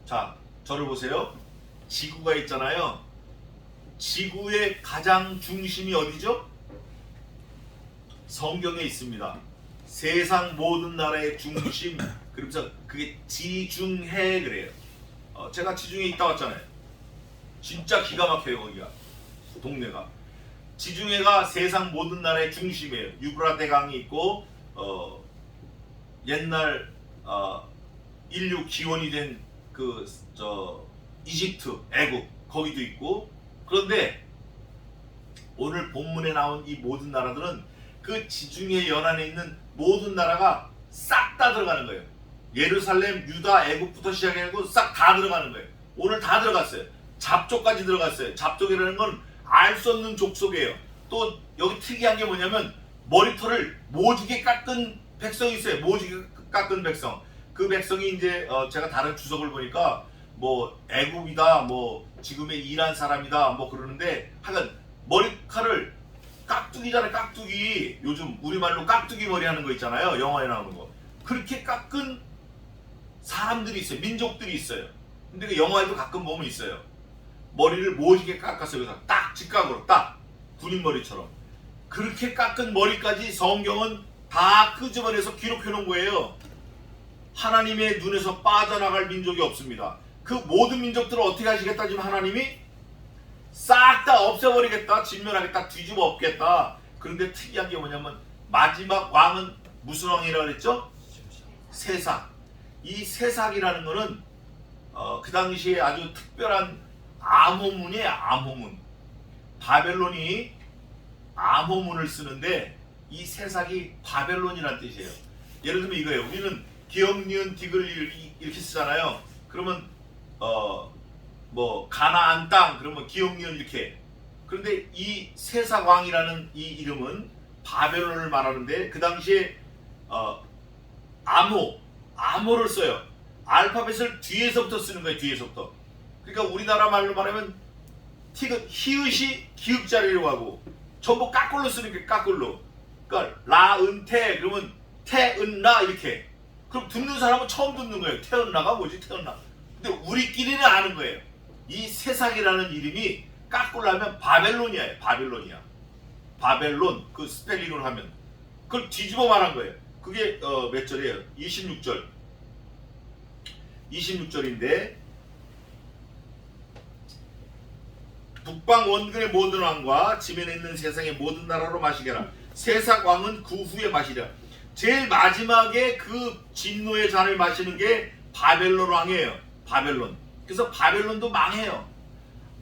자, 저를 보세요. 지구가 있잖아요. 지구의 가장 중심이 어디죠? 성경에 있습니다. 세상 모든 나라의 중심. 그러면서 그게 지중해 그래요. 제가 지중해 있다 왔잖아요. 진짜 기가 막혀요. 거기가 동네가. 지중해가 세상 모든 나라의 중심이에요. 유브라데 강이 있고 옛날 인류 기원이 된 이집트, 애국 거기도 있고. 그런데 오늘 본문에 나온 이 모든 나라들은 그 지중해 연안에 있는 모든 나라가 싹 다 들어가는 거예요. 예루살렘, 유다, 애국부터 시작해서 싹 다 들어가는 거예요. 오늘 다 들어갔어요. 잡족까지 들어갔어요. 잡족이라는 건 알 수 없는 족속이에요. 또 여기 특이한 게 뭐냐면 머리털을 모지게 깎은 백성이 있어요. 모지게 깎은 백성. 그 백성이 이제 제가 다른 주석을 보니까 뭐 애국이다, 뭐 지금의 이란 사람이다, 뭐 그러는데 하여간 머리카락을 깍두기잖아요. 깍두기. 요즘 우리말로 깍두기 머리 하는 거 있잖아요. 영화에 나오는 거. 그렇게 깎은 사람들이 있어요. 민족들이 있어요. 근데 그 영화에도 가끔 보면 있어요. 머리를 모지게 깎았어요. 그래서 딱 직각으로 딱 군인 머리처럼. 그렇게 깎은 머리까지 성경은 다 끄집어내서 기록해 놓은 거예요. 하나님의 눈에서 빠져나갈 민족이 없습니다. 그 모든 민족들을 어떻게 하시겠다 지금 하나님이? 싹 다 없애버리겠다, 진멸하겠다, 뒤집어 엎겠다. 그런데 특이한 게 뭐냐면 마지막 왕은 무슨 왕이라고 그랬죠? 세삭. 이 세삭이라는 거는 그 당시에 아주 특별한 암호문이에요. 암호문. 바벨론이 암호문을 쓰는데 이 새삭이 바벨론이라는 뜻이에요. 예를 들면 이거예요. 우리는 기역, 니은, 디귿을 이렇게 쓰잖아요. 그러면 뭐 가나안 땅 그러면 기역, 니은 이렇게. 그런데 이 새삭왕이라는 이 이름은 바벨론을 말하는데 그 당시에 암호를 써요. 알파벳을 뒤에서부터 쓰는 거예요. 뒤에서부터. 그러니까 우리나라 말로 말하면 티귿, 히읗이 기역자리라고 하고 전부 까꿀로 쓰는 게 까꿀로. 그러니까 라은태 그러면 태은라 이렇게. 그럼 듣는 사람은 처음 듣는 거예요. 태은라가 뭐지? 태은라. 근데 우리끼리는 아는 거예요. 이 새삭이라는 이름이 까꿀로 하면 바벨론이야. 바벨론이야. 바벨론 그 스펠링을 하면 그걸 뒤집어 말한 거예요. 그게 몇 절이에요? 26절. 26절인데 북방 원근의 모든 왕과 지면에 있는 세상의 모든 나라로 마시게라. 세상 왕은 그 후에 마시랴. 제일 마지막에 그 진노의 잔을 마시는 게 바벨론 왕이에요. 바벨론. 그래서 바벨론도 망해요.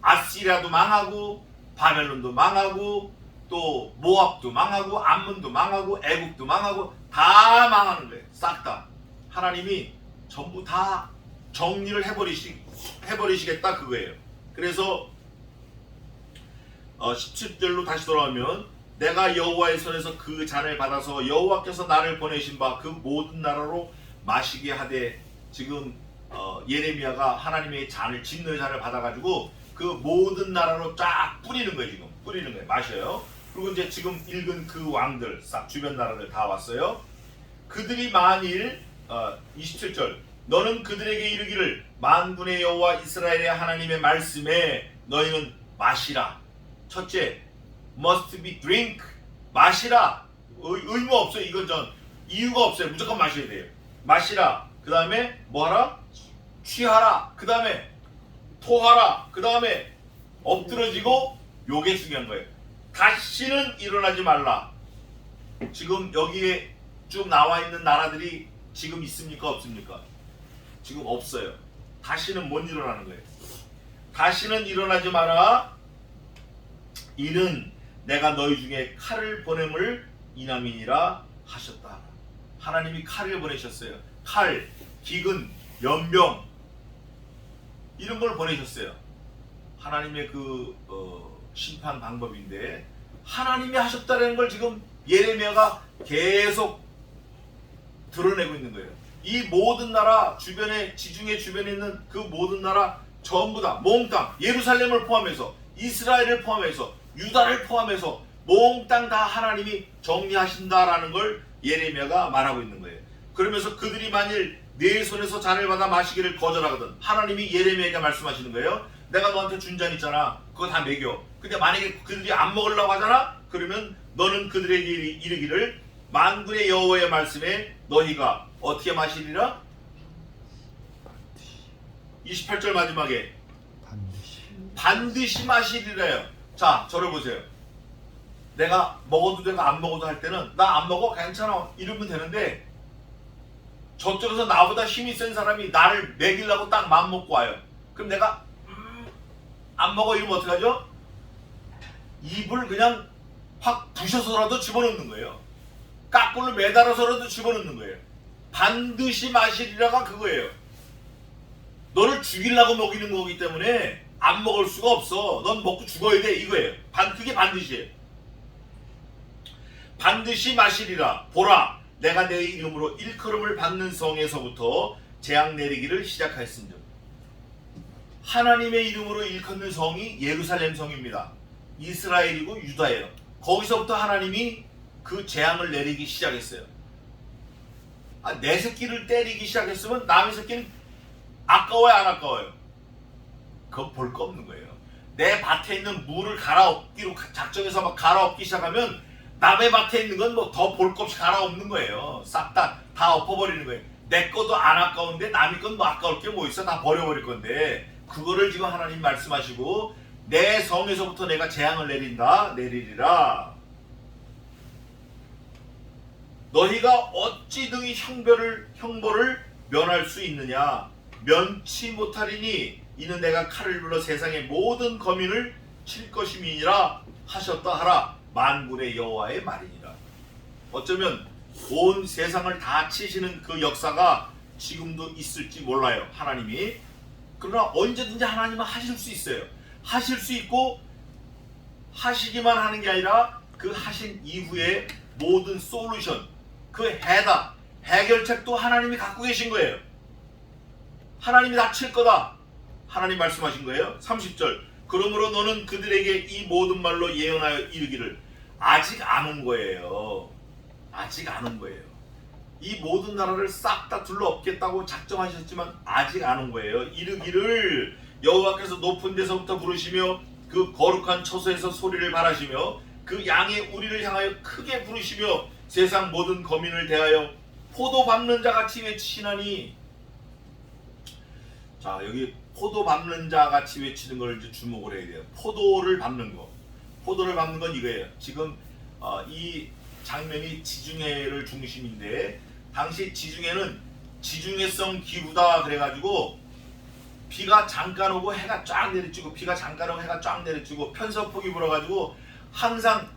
아시리아도 망하고 바벨론도 망하고 또 모압도 망하고 암몬도 망하고 애국도 망하고 다 망하는 거예요. 싹 다. 하나님이 전부 다 정리를 해버리시겠다 그거예요. 그래서 17절로 다시 돌아오면 내가 여호와의 손에서 그 잔을 받아서 여호와께서 나를 보내신 바 그 모든 나라로 마시게 하되 지금 예레미야가 하나님의 잔을 진노의 잔을 받아가지고 그 모든 나라로 쫙 뿌리는 거예요. 지금 뿌리는 거예요. 마셔요. 그리고 이제 지금 읽은 그 왕들 싹 주변 나라들 다 왔어요. 그들이 만일 27절 너는 그들에게 이르기를 만군의 여호와 이스라엘의 하나님의 말씀에 너희는 마시라. 첫째 must be drink 마시라. 의무 없어요. 이건 전 이유가 없어요. 무조건 마셔야 돼요. 마시라. 그 다음에 뭐하라? 취하라. 그 다음에 토하라. 그 다음에 엎드러지고 요게 중요한 거예요. 다시는 일어나지 말라. 지금 여기에 쭉 나와 있는 나라들이 지금 있습니까? 없습니까? 지금 없어요. 다시는 못 일어나는 거예요. 다시는 일어나지 마라. 이는 내가 너희 중에 칼을 보냄을 이남이니라 하셨다. 하나님이 칼을 보내셨어요. 칼, 기근, 연병 이런 걸 보내셨어요. 하나님의 그 심판 방법인데 하나님이 하셨다는 걸 지금 예레미야가 계속 드러내고 있는 거예요. 이 모든 나라 주변에 지중해 주변에 있는 그 모든 나라 전부 다 몽땅 예루살렘을 포함해서 이스라엘을 포함해서 유다를 포함해서 몽땅 다 하나님이 정리하신다라는 걸 예레미야가 말하고 있는 거예요. 그러면서 그들이 만일 내 손에서 잔을 받아 마시기를 거절하거든 하나님이 예레미야에게 말씀하시는 거예요. 내가 너한테 준 잔 있잖아. 그거 다 먹여. 근데 만약에 그들이 안 먹으려고 하잖아. 그러면 너는 그들에게 이르기를 만군의 여호와의 말씀에 너희가 어떻게 마시리라? 28절 마지막에 반드시 마시리래요. 자, 저를 보세요. 내가 먹어도 되고 안 먹어도 할 때는 나 안 먹어 괜찮아 이러면 되는데 저쪽에서 나보다 힘이 센 사람이 나를 먹이려고 딱 맘 먹고 와요. 그럼 내가 안 먹어 이러면 어떡하죠? 입을 그냥 확 부셔서라도 집어넣는 거예요. 까꿀로 매달아서라도 집어넣는 거예요. 반드시 마시리라가 그거예요. 너를 죽이려고 먹이는 거기 때문에 안 먹을 수가 없어. 넌 먹고 죽어야 돼 이거예요. 그게 반드시예요. 반드시 마시리라. 보라 내가 내 이름으로 일컬음을 받는 성에서부터 재앙 내리기를 시작하였습니다. 하나님의 이름으로 일컫는 성이 예루살렘 성입니다. 이스라엘이고 유다예요. 거기서부터 하나님이 그 재앙을 내리기 시작했어요. 내 새끼를 때리기 시작했으면 남의 새끼는 아까워요 안 아까워요? 그건 볼 거 없는 거예요. 내 밭에 있는 물을 갈아엎기로 작정해서 막 갈아엎기 시작하면 남의 밭에 있는 건 뭐 더 볼 거 없이 갈아엎는 거예요. 싹 다 엎어버리는 거예요. 내 것도 안 아까운데 남의 건 뭐 아까울 게 뭐 있어? 다 버려버릴 건데 그거를 지금 하나님 말씀하시고 내 성에서부터 내가 재앙을 내리리라. 너희가 어찌 등이 형벌을 면할 수 있느냐? 면치 못하리니 이는 내가 칼을 눌러 세상의 모든 거민을 칠 것임이니라 하셨다 하라. 만군의 여호와의 말이니라. 어쩌면 온 세상을 다 치시는 그 역사가 지금도 있을지 몰라요, 하나님이. 그러나 언제든지 하나님은 하실 수 있어요. 하실 수 있고 하시기만 하는 게 아니라 그 하신 이후에 모든 솔루션, 그 해결책도 하나님이 갖고 계신 거예요. 하나님이 다 칠 거다. 하나님 말씀하신 거예요. 30절. 그러므로 너는 그들에게 이 모든 말로 예언하여 이르기를. 아직 안 온 거예요. 아직 안 온 거예요. 이 모든 나라를 싹 다 둘러엎겠다고 작정하셨지만 아직 안 온 거예요. 이르기를 여호와께서 높은 데서부터 부르시며 그 거룩한 처소에서 소리를 발하시며 그 양의 우리를 향하여 크게 부르시며 세상 모든 거민을 대하여 포도 밟는 자 같이 외치시나니. 자, 여기 포도 밟는 자 같이 외치는 걸 이제 주목을 해야 돼요. 포도를 밟는 거. 포도를 밟는 건 이거예요. 지금 이 장면이 지중해를 중심인데 당시 지중해는 지중해성 기후다 그래가지고 비가 잠깐 오고 해가 쫙 내리치고 비가 잠깐 오고 해가 쫙 내리치고 편서풍이 불어가지고 항상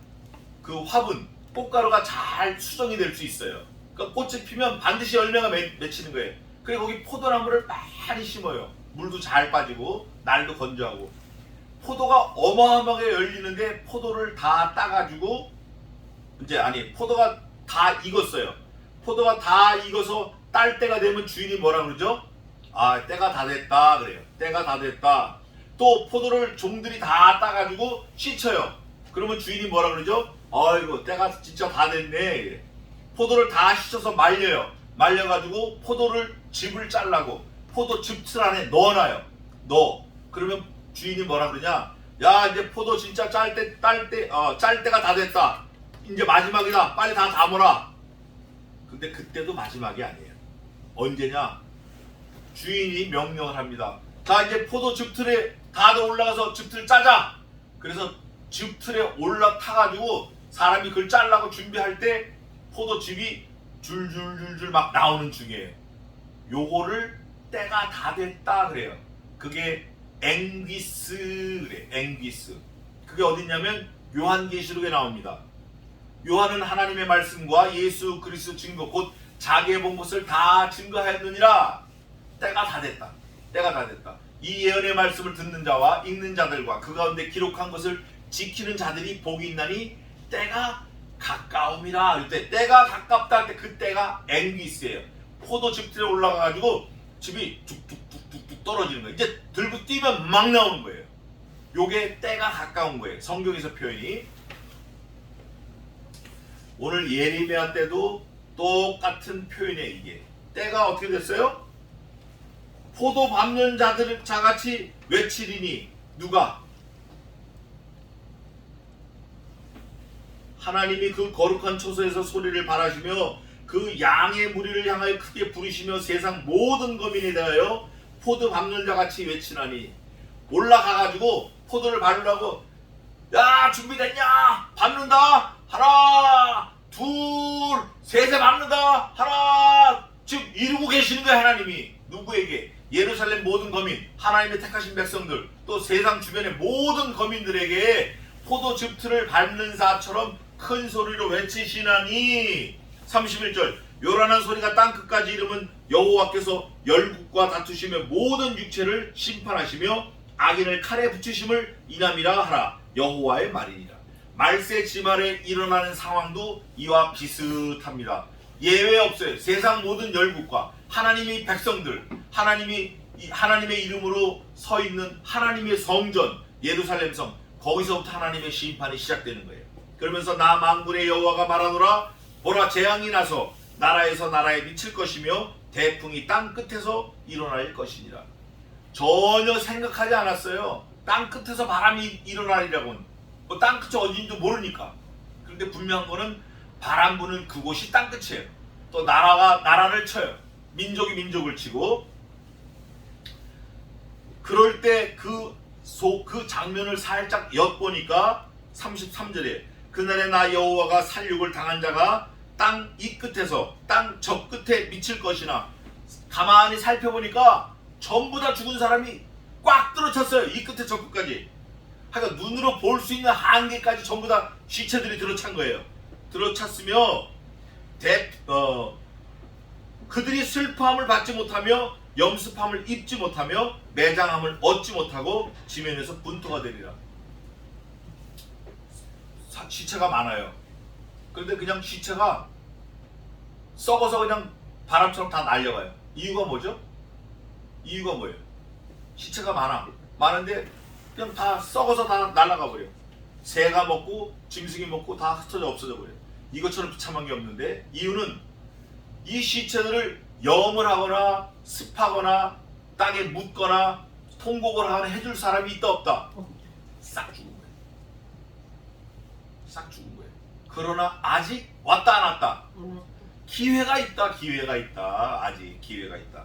그 화분, 꽃가루가 잘 수정이 될 수 있어요. 그러니까 꽃이 피면 반드시 열매가 맺히는 거예요. 그리고 거기 포도나무를 많이 심어요. 물도 잘 빠지고 날도 건조하고. 포도가 어마어마하게 열리는데 포도를 다 따가지고 포도가 다 익었어요. 포도가 다 익어서 딸 때가 되면 주인이 뭐라 그러죠? 아, 때가 다 됐다 그래요. 때가 다 됐다. 또 포도를 종들이 다 따가지고 씻어요. 그러면 주인이 뭐라 그러죠? 아이고, 때가 진짜 다 됐네. 포도를 다 씻어서 말려요. 말려가지고 포도를 즙을 잘라고 포도 즙틀 안에 넣어놔요. 그러면 주인이 뭐라 그러냐? 야, 이제 포도 진짜 짤 때가 다 됐다. 이제 마지막이다. 빨리 다 담으라. 근데 그때도 마지막이 아니에요. 언제냐? 주인이 명령을 합니다. 자, 이제 포도 즙틀에 다들 올라가서 즙틀 짜자. 그래서 즙틀에 올라타가지고 사람이 그걸 잘라고 준비할 때 포도즙이 줄줄줄줄 막 나오는 중이에요. 요거를 때가 다 됐다 그래요. 그게 앵귀스 그래. 앵귀스. 그게 어딨냐면 요한계시록에 나옵니다. 요한은 하나님의 말씀과 예수 그리스도 증거 곧 자기의 본 것을 다 증거하였느니라. 때가 다 됐다. 때가 다 됐다. 이 예언의 말씀을 듣는 자와 읽는 자들과 그 가운데 기록한 것을 지키는 자들이 복이 있나니 때가 가까움이라. 이때 때가 가깝다 할 때 그 때가 앵귀스예요. 포도 즙틀에 올라가가지고 즙이 툭툭툭툭 떨어지는 거예요. 이제 들고 뛰면 막 나오는 거예요. 요게 때가 가까운 거예요. 성경에서 표현이. 오늘 예레미야 때도 똑같은 표현이에요. 이게 때가 어떻게 됐어요? 포도 밟는 자 같이 외치리니. 누가? 하나님이 그 거룩한 처소에서 소리를 발하시며 그 양의 무리를 향하여 크게 부르시며 세상 모든 거민에 대하여 포도 밟는 자 같이 외치나니. 올라가가지고 포도를 밟으라고. 야, 준비됐냐? 밟는다. 하나 둘 셋에 밟는다. 하나. 지금 이루고 계시는 거예요. 하나님이. 누구에게? 예루살렘 모든 거민, 하나님의 택하신 백성들, 또 세상 주변의 모든 거민들에게 포도 즙틀을 밟는 자처럼 큰 소리로 외치시나니. 31절. 요란한 소리가 땅끝까지 이르면 여호와께서 열국과 다투시며 모든 육체를 심판하시며 악인을 칼에 붙이심을 이남이라 하라. 여호와의 말이니라. 말세 지말에 일어나는 상황도 이와 비슷합니다. 예외 없어요. 세상 모든 열국과 하나님의 백성들, 하나님의 이름으로 서 있는 하나님의 성전 예루살렘 성, 거기서부터 하나님의 심판이 시작되는 거예요. 그러면서 나 만군의 여호와가 말하노라. 보라, 재앙이 나서 나라에서 나라에 미칠 것이며 대풍이 땅 끝에서 일어날 것이니라. 전혀 생각하지 않았어요. 땅 끝에서 바람이 일어나리라고는. 뭐 땅 끝이 어딘지도 모르니까. 그런데 분명한 거는 바람 부는 그곳이 땅 끝이에요. 또 나라가 나라를 쳐요. 민족이 민족을 치고. 그럴 때 그 장면을 살짝 엿보니까 33절에 그날에 나 여호와가 살육을 당한 자가 땅 이 끝에서 땅 저 끝에 미칠 것이나. 가만히 살펴보니까 전부 다 죽은 사람이 꽉 들어찼어요. 이 끝에 저 끝까지. 하여간 눈으로 볼 수 있는 한계까지 전부 다 시체들이 들어찬 거예요. 들어찼으며 그들이 슬퍼함을 받지 못하며 염습함을 입지 못하며 매장함을 얻지 못하고 지면에서 분토가 되리라. 시체가 많아요. 그런데 그냥 시체가 썩어서 그냥 바람처럼 다 날려가요. 이유가 뭐죠? 이유가 뭐예요? 시체가 많은데 그냥 다 썩어서 다 날아가 버려. 새가 먹고 짐승이 먹고 다 흩어져 없어져 버려. 이것처럼 비참한 게 없는데, 이유는 이 시체들을 염을 하거나 습하거나 땅에 묻거나 통곡을 하거나 해줄 사람이 있다 없다? 싹 죽은 거예요. 싹 죽은 거예요. 그러나 아직 왔다 안 왔다? 기회가 있다. 아직 기회가 있다.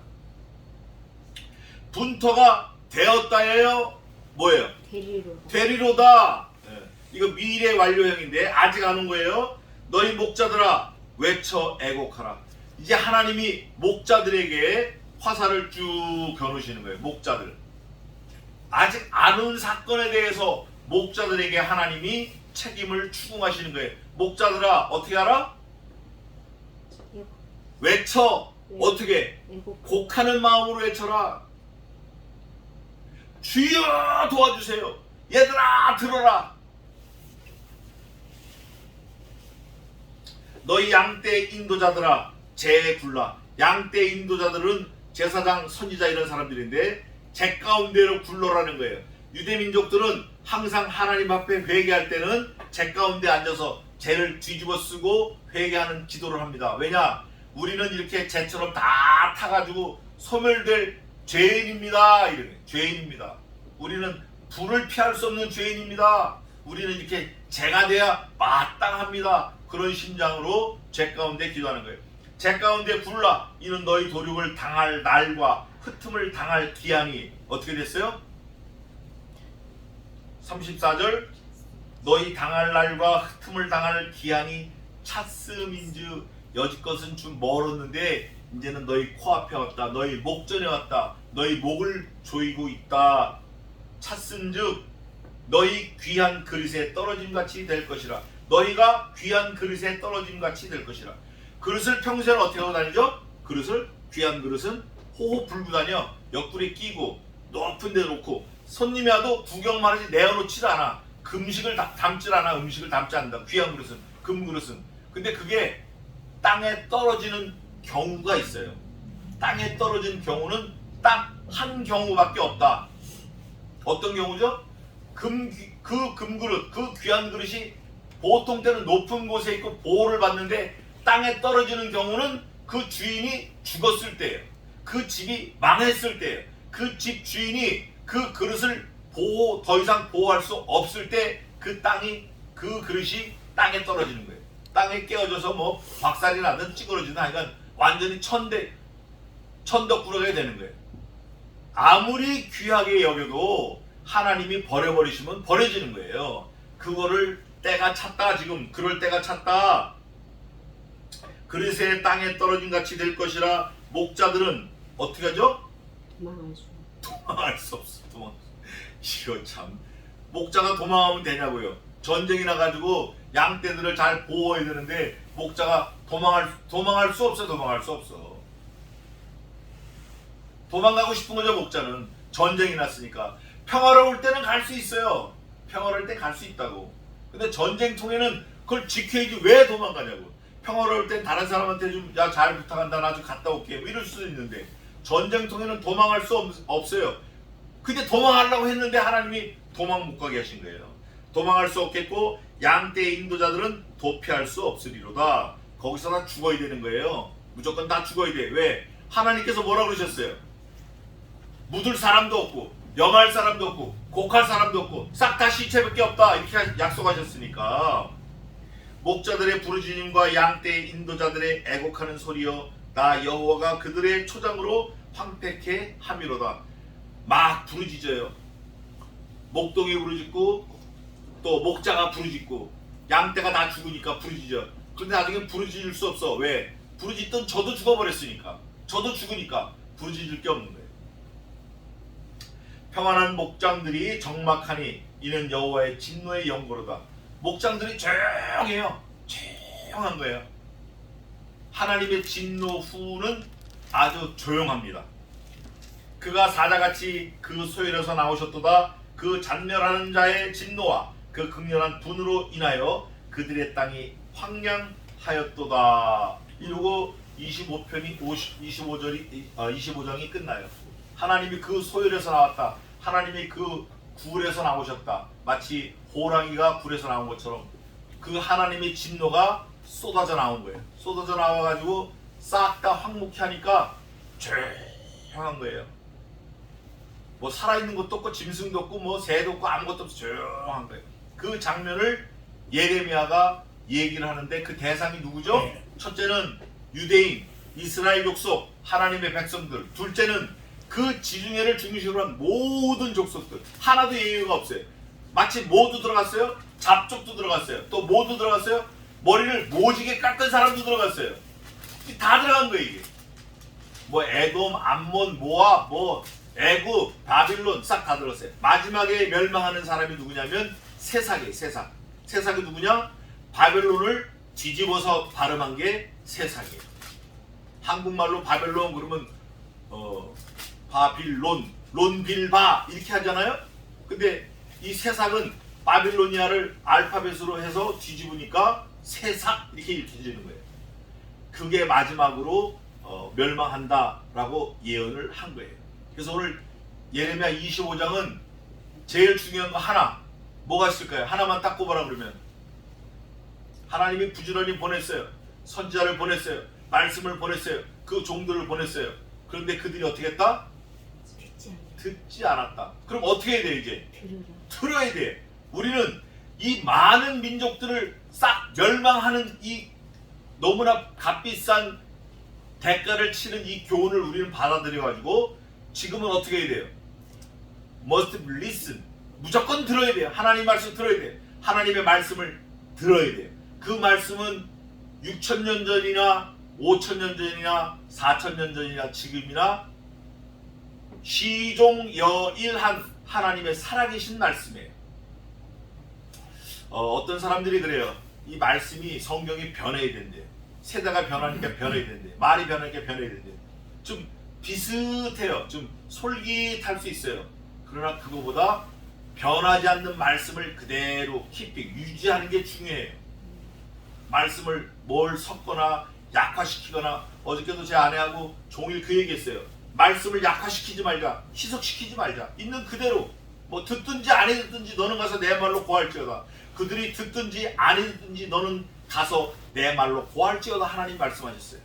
분토가 되었다예요. 뭐예요? 되리로다. 이거 미래 완료형인데 아직 안 온 거예요. 너희 목자들아 외쳐 애곡하라. 이제 하나님이 목자들에게 화살을 쭉 겨누시는 거예요. 목자들. 아직 안 온 사건에 대해서 목자들에게 하나님이 책임을 추궁하시는 거예요. 목자들아 어떻게 하라? 외쳐. 어떻게? 곡하는 마음으로 외쳐라. 주여 도와주세요. 얘들아 들어라. 너희 양떼 인도자들아 제 굴라. 양떼 인도자들은 제사장, 선지자 이런 사람들인데 제 가운데로 굴러라는 거예요. 유대민족들은 항상 하나님 앞에 회개할 때는 제 가운데 앉아서 죄를 뒤집어 쓰고 회개하는 기도를 합니다. 왜냐? 우리는 이렇게 죄처럼 다 타가지고 소멸될 죄인입니다. 이러네. 죄인입니다. 우리는 불을 피할 수 없는 죄인입니다. 우리는 이렇게 죄가 돼야 마땅합니다. 그런 심장으로 죄 가운데 기도하는 거예요. 죄 가운데 굴라. 이는 너희 도륙을 당할 날과 흩음을 당할 기한이 어떻게 됐어요? 34절 너희 당할 날과 흩음을 당할 기한이 찼음인즉 여지껏은 좀 멀었는데 이제는 너희 코앞에 왔다. 너희 목전에 왔다. 너희 목을 조이고 있다. 찼음즉 너희 귀한 그릇에 떨어짐같이 될 것이라. 너희가 귀한 그릇에 떨어짐같이 될 것이라. 그릇을 평소에는 어떻게 하고 다니죠? 귀한 그릇은 호호 불고 다녀. 옆구리에 끼고 높은 데 놓고 손님이 와도 구경만 하지 내어놓질 않아. 금식을 담질 않아. 음식을 담지 않는다. 귀한 그릇은, 금그릇은. 근데 그게 땅에 떨어지는 경우가 있어요. 땅에 떨어진 경우는 딱 한 경우밖에 없다. 어떤 경우죠? 그 금그릇, 그 귀한 그릇이 보통 때는 높은 곳에 있고 보호를 받는데 땅에 떨어지는 경우는 그 주인이 죽었을 때예요. 그 집이 망했을 때예요. 그 집 주인이 그 그릇을 더 이상 보호할 수 없을 때 그 그릇이 땅에 떨어지는 거예요. 땅에 깨어져서 뭐 박살이 나든 찌그러지든 하여간 완전히 천덕꾸러기가 되는 거예요. 아무리 귀하게 여겨도 하나님이 버려버리시면 버려지는 거예요. 그거를 때가 찼다. 지금 그럴 때가 찼다. 그릇에 땅에 떨어진 같이 될 것이라. 목자들은 어떻게 하죠? 도망할 수 없어. 이거 참. 목자가 도망하면 되냐고요. 전쟁이 나가지고 양떼들을 잘 보호해야 되는데 목자가 도망할 수 없어. 도망갈 수 없어. 도망가고 싶은 거죠. 목자는 전쟁이 났으니까. 평화로울 때는 갈 수 있어요. 평화로울 때 갈 수 있다고. 근데 전쟁통에는 그걸 지켜야지 왜 도망가냐고. 평화로울 땐 다른 사람한테 좀 야 잘 부탁한다. 나 좀 갔다 올게. 이럴 수도 있는데 전쟁통에는 도망할 수 없어요. 근데 도망하려고 했는데 하나님이 도망 못 가게 하신 거예요. 도망할 수 없겠고 양떼의 인도자들은 도피할 수 없으리로다. 거기서 다 죽어야 되는 거예요. 무조건 다 죽어야 돼. 왜? 하나님께서 뭐라고 그러셨어요? 묻을 사람도 없고 영할 사람도 없고 곡할 사람도 없고 싹 다 시체밖에 없다. 이렇게 약속하셨으니까. 목자들의 부르짖음과 양떼의 인도자들의 애곡하는 소리여 나 여호와가 그들의 초장으로 황폐케 함이로다. 막 부르짖어요. 목동이 부르짖고 또 목자가 부르짖고 양떼가 다 죽으니까 부르짖어. 그런데 나중에 부르짖을 수 없어. 왜? 부르짖던 저도 죽어버렸으니까. 저도 죽으니까 부르짖을 게 없는 거예요. 평안한 목장들이 적막하니 이는 여호와의 진노의 영고로다. 목장들이 조용해요. 조용한 거예요. 하나님의 진노 후는 아주 조용합니다. 그가 사자같이 그 소열에서 나오셨도다. 그 잔멸하는 자의 진노와 그 극렬한 분으로 인하여 그들의 땅이 황량하였도다. 이러고 25장이 끝나요. 하나님이 그 소열에서 나왔다. 하나님이 그 굴에서 나오셨다. 마치 호랑이가 굴에서 나온 것처럼 그 하나님의 진노가 쏟아져 나온 거예요. 쏟아져 나와가지고 싹 다 황무케 하니까 조용한 거예요. 뭐 살아있는 것도 없고 짐승도 없고 뭐 새도 없고 아무것도 없어 조용한 거예요. 그 장면을 예레미야가 얘기를 하는데 그 대상이 누구죠? 첫째는 유대인, 이스라엘 족속, 하나님의 백성들. 둘째는 그 지중해를 중심으로 한 모든 족속들. 하나도 예외가 없어요. 마치 모두 들어갔어요. 잡족도 들어갔어요. 또 모두 들어갔어요. 머리를 모지게 깎은 사람도 들어갔어요. 다 들어간 거예요 이게. 뭐 에돔, 암몬, 모압, 뭐 애굽, 바빌론 싹 다 들었어요. 마지막에 멸망하는 사람이 누구냐면 세삭이에요. 세삭이 누구냐? 바벨론을 뒤집어서 발음한 게 세삭이에요. 한국말로 바벨론 그러면 바빌론, 론빌바 이렇게 하잖아요. 근데 이 세삭은 바빌로니아를 알파벳으로 해서 뒤집으니까 세삭 이렇게 읽혀지는 거예요. 그게 마지막으로 멸망한다라고 예언을 한 거예요. 그래서 오늘 예레미야 25장은 제일 중요한 거 하나, 뭐가 있을까요? 하나만 딱 꼽아라 그러면 하나님이 부지런히 보냈어요. 선지자를 보냈어요. 말씀을 보냈어요. 그 종들을 보냈어요. 그런데 그들이 어떻게 했다? 듣지 않았다. 그럼 어떻게 해야 돼 이제? 들어야 돼. 우리는 이 많은 민족들을 싹 멸망하는 이 너무나 값비싼 대가를 치는 이 교훈을 우리는 받아들여가지고 지금은 어떻게 해야 돼요? Must listen. 무조건 들어야 돼요. 하나님 말씀 들어야 돼요. 하나님의 말씀을 들어야 돼요. 그 말씀은 6,000년 전이나 5,000년 전이나 4,000년 전이나 지금이나 시종여일한 하나님의 살아계신 말씀이에요. 어떤 사람들이 그래요. 이 말씀이 성경이 변해야 된대요. 세대가 변하니까 변해야 된대요. 말이 변하니까 변해야 된대요. 좀 비슷해요. 좀 솔깃할 수 있어요. 그러나 그거보다 변하지 않는 말씀을 그대로 키핑, 유지하는 게 중요해요. 말씀을 뭘 섞거나 약화시키거나 어저께도 제 아내하고 종일 그 얘기했어요. 말씀을 약화시키지 말자. 희석시키지 말자. 있는 그대로 뭐 듣든지 안 듣든지 너는 가서 내 말로 고할지어다. 그들이 듣든지 안 듣든지 너는 가서 내 말로 고할지어다. 하나님 말씀하셨어요.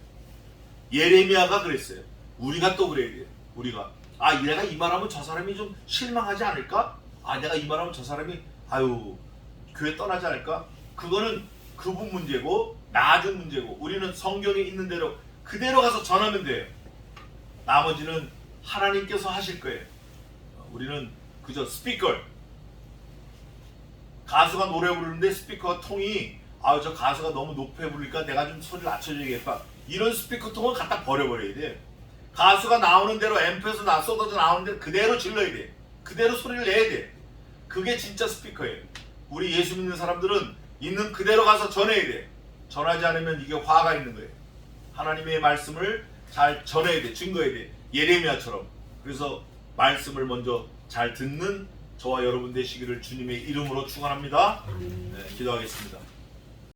예레미야가 그랬어요. 우리가 또 그래야 돼요. 우리가 내가 이 말하면 저 사람이 좀 실망하지 않을까? 내가 이 말하면 저 사람이 교회 떠나지 않을까? 그거는 그분 문제고 나중 문제고 우리는 성경에 있는 대로 그대로 가서 전하면 돼요. 나머지는 하나님께서 하실 거예요. 우리는 그저 스피커. 가수가 노래 부르는데 스피커 통이 저 가수가 너무 높게 부르니까 내가 좀 소리를 낮춰줘야겠다. 이런 스피커 통을 갖다 버려버려야 돼. 가수가 나오는 대로 앰프에서 쏟아져 나오는 대로 그대로 질러야 돼. 그대로 소리를 내야 돼. 그게 진짜 스피커예요. 우리 예수 믿는 사람들은 있는 그대로 가서 전해야 돼. 전하지 않으면 이게 화가 있는 거예요. 하나님의 말씀을 잘 전해야 돼. 증거해야 돼. 예레미야처럼. 그래서 말씀을 먼저 잘 듣는 저와 여러분 되시기를 주님의 이름으로 축원합니다. 네, 기도하겠습니다.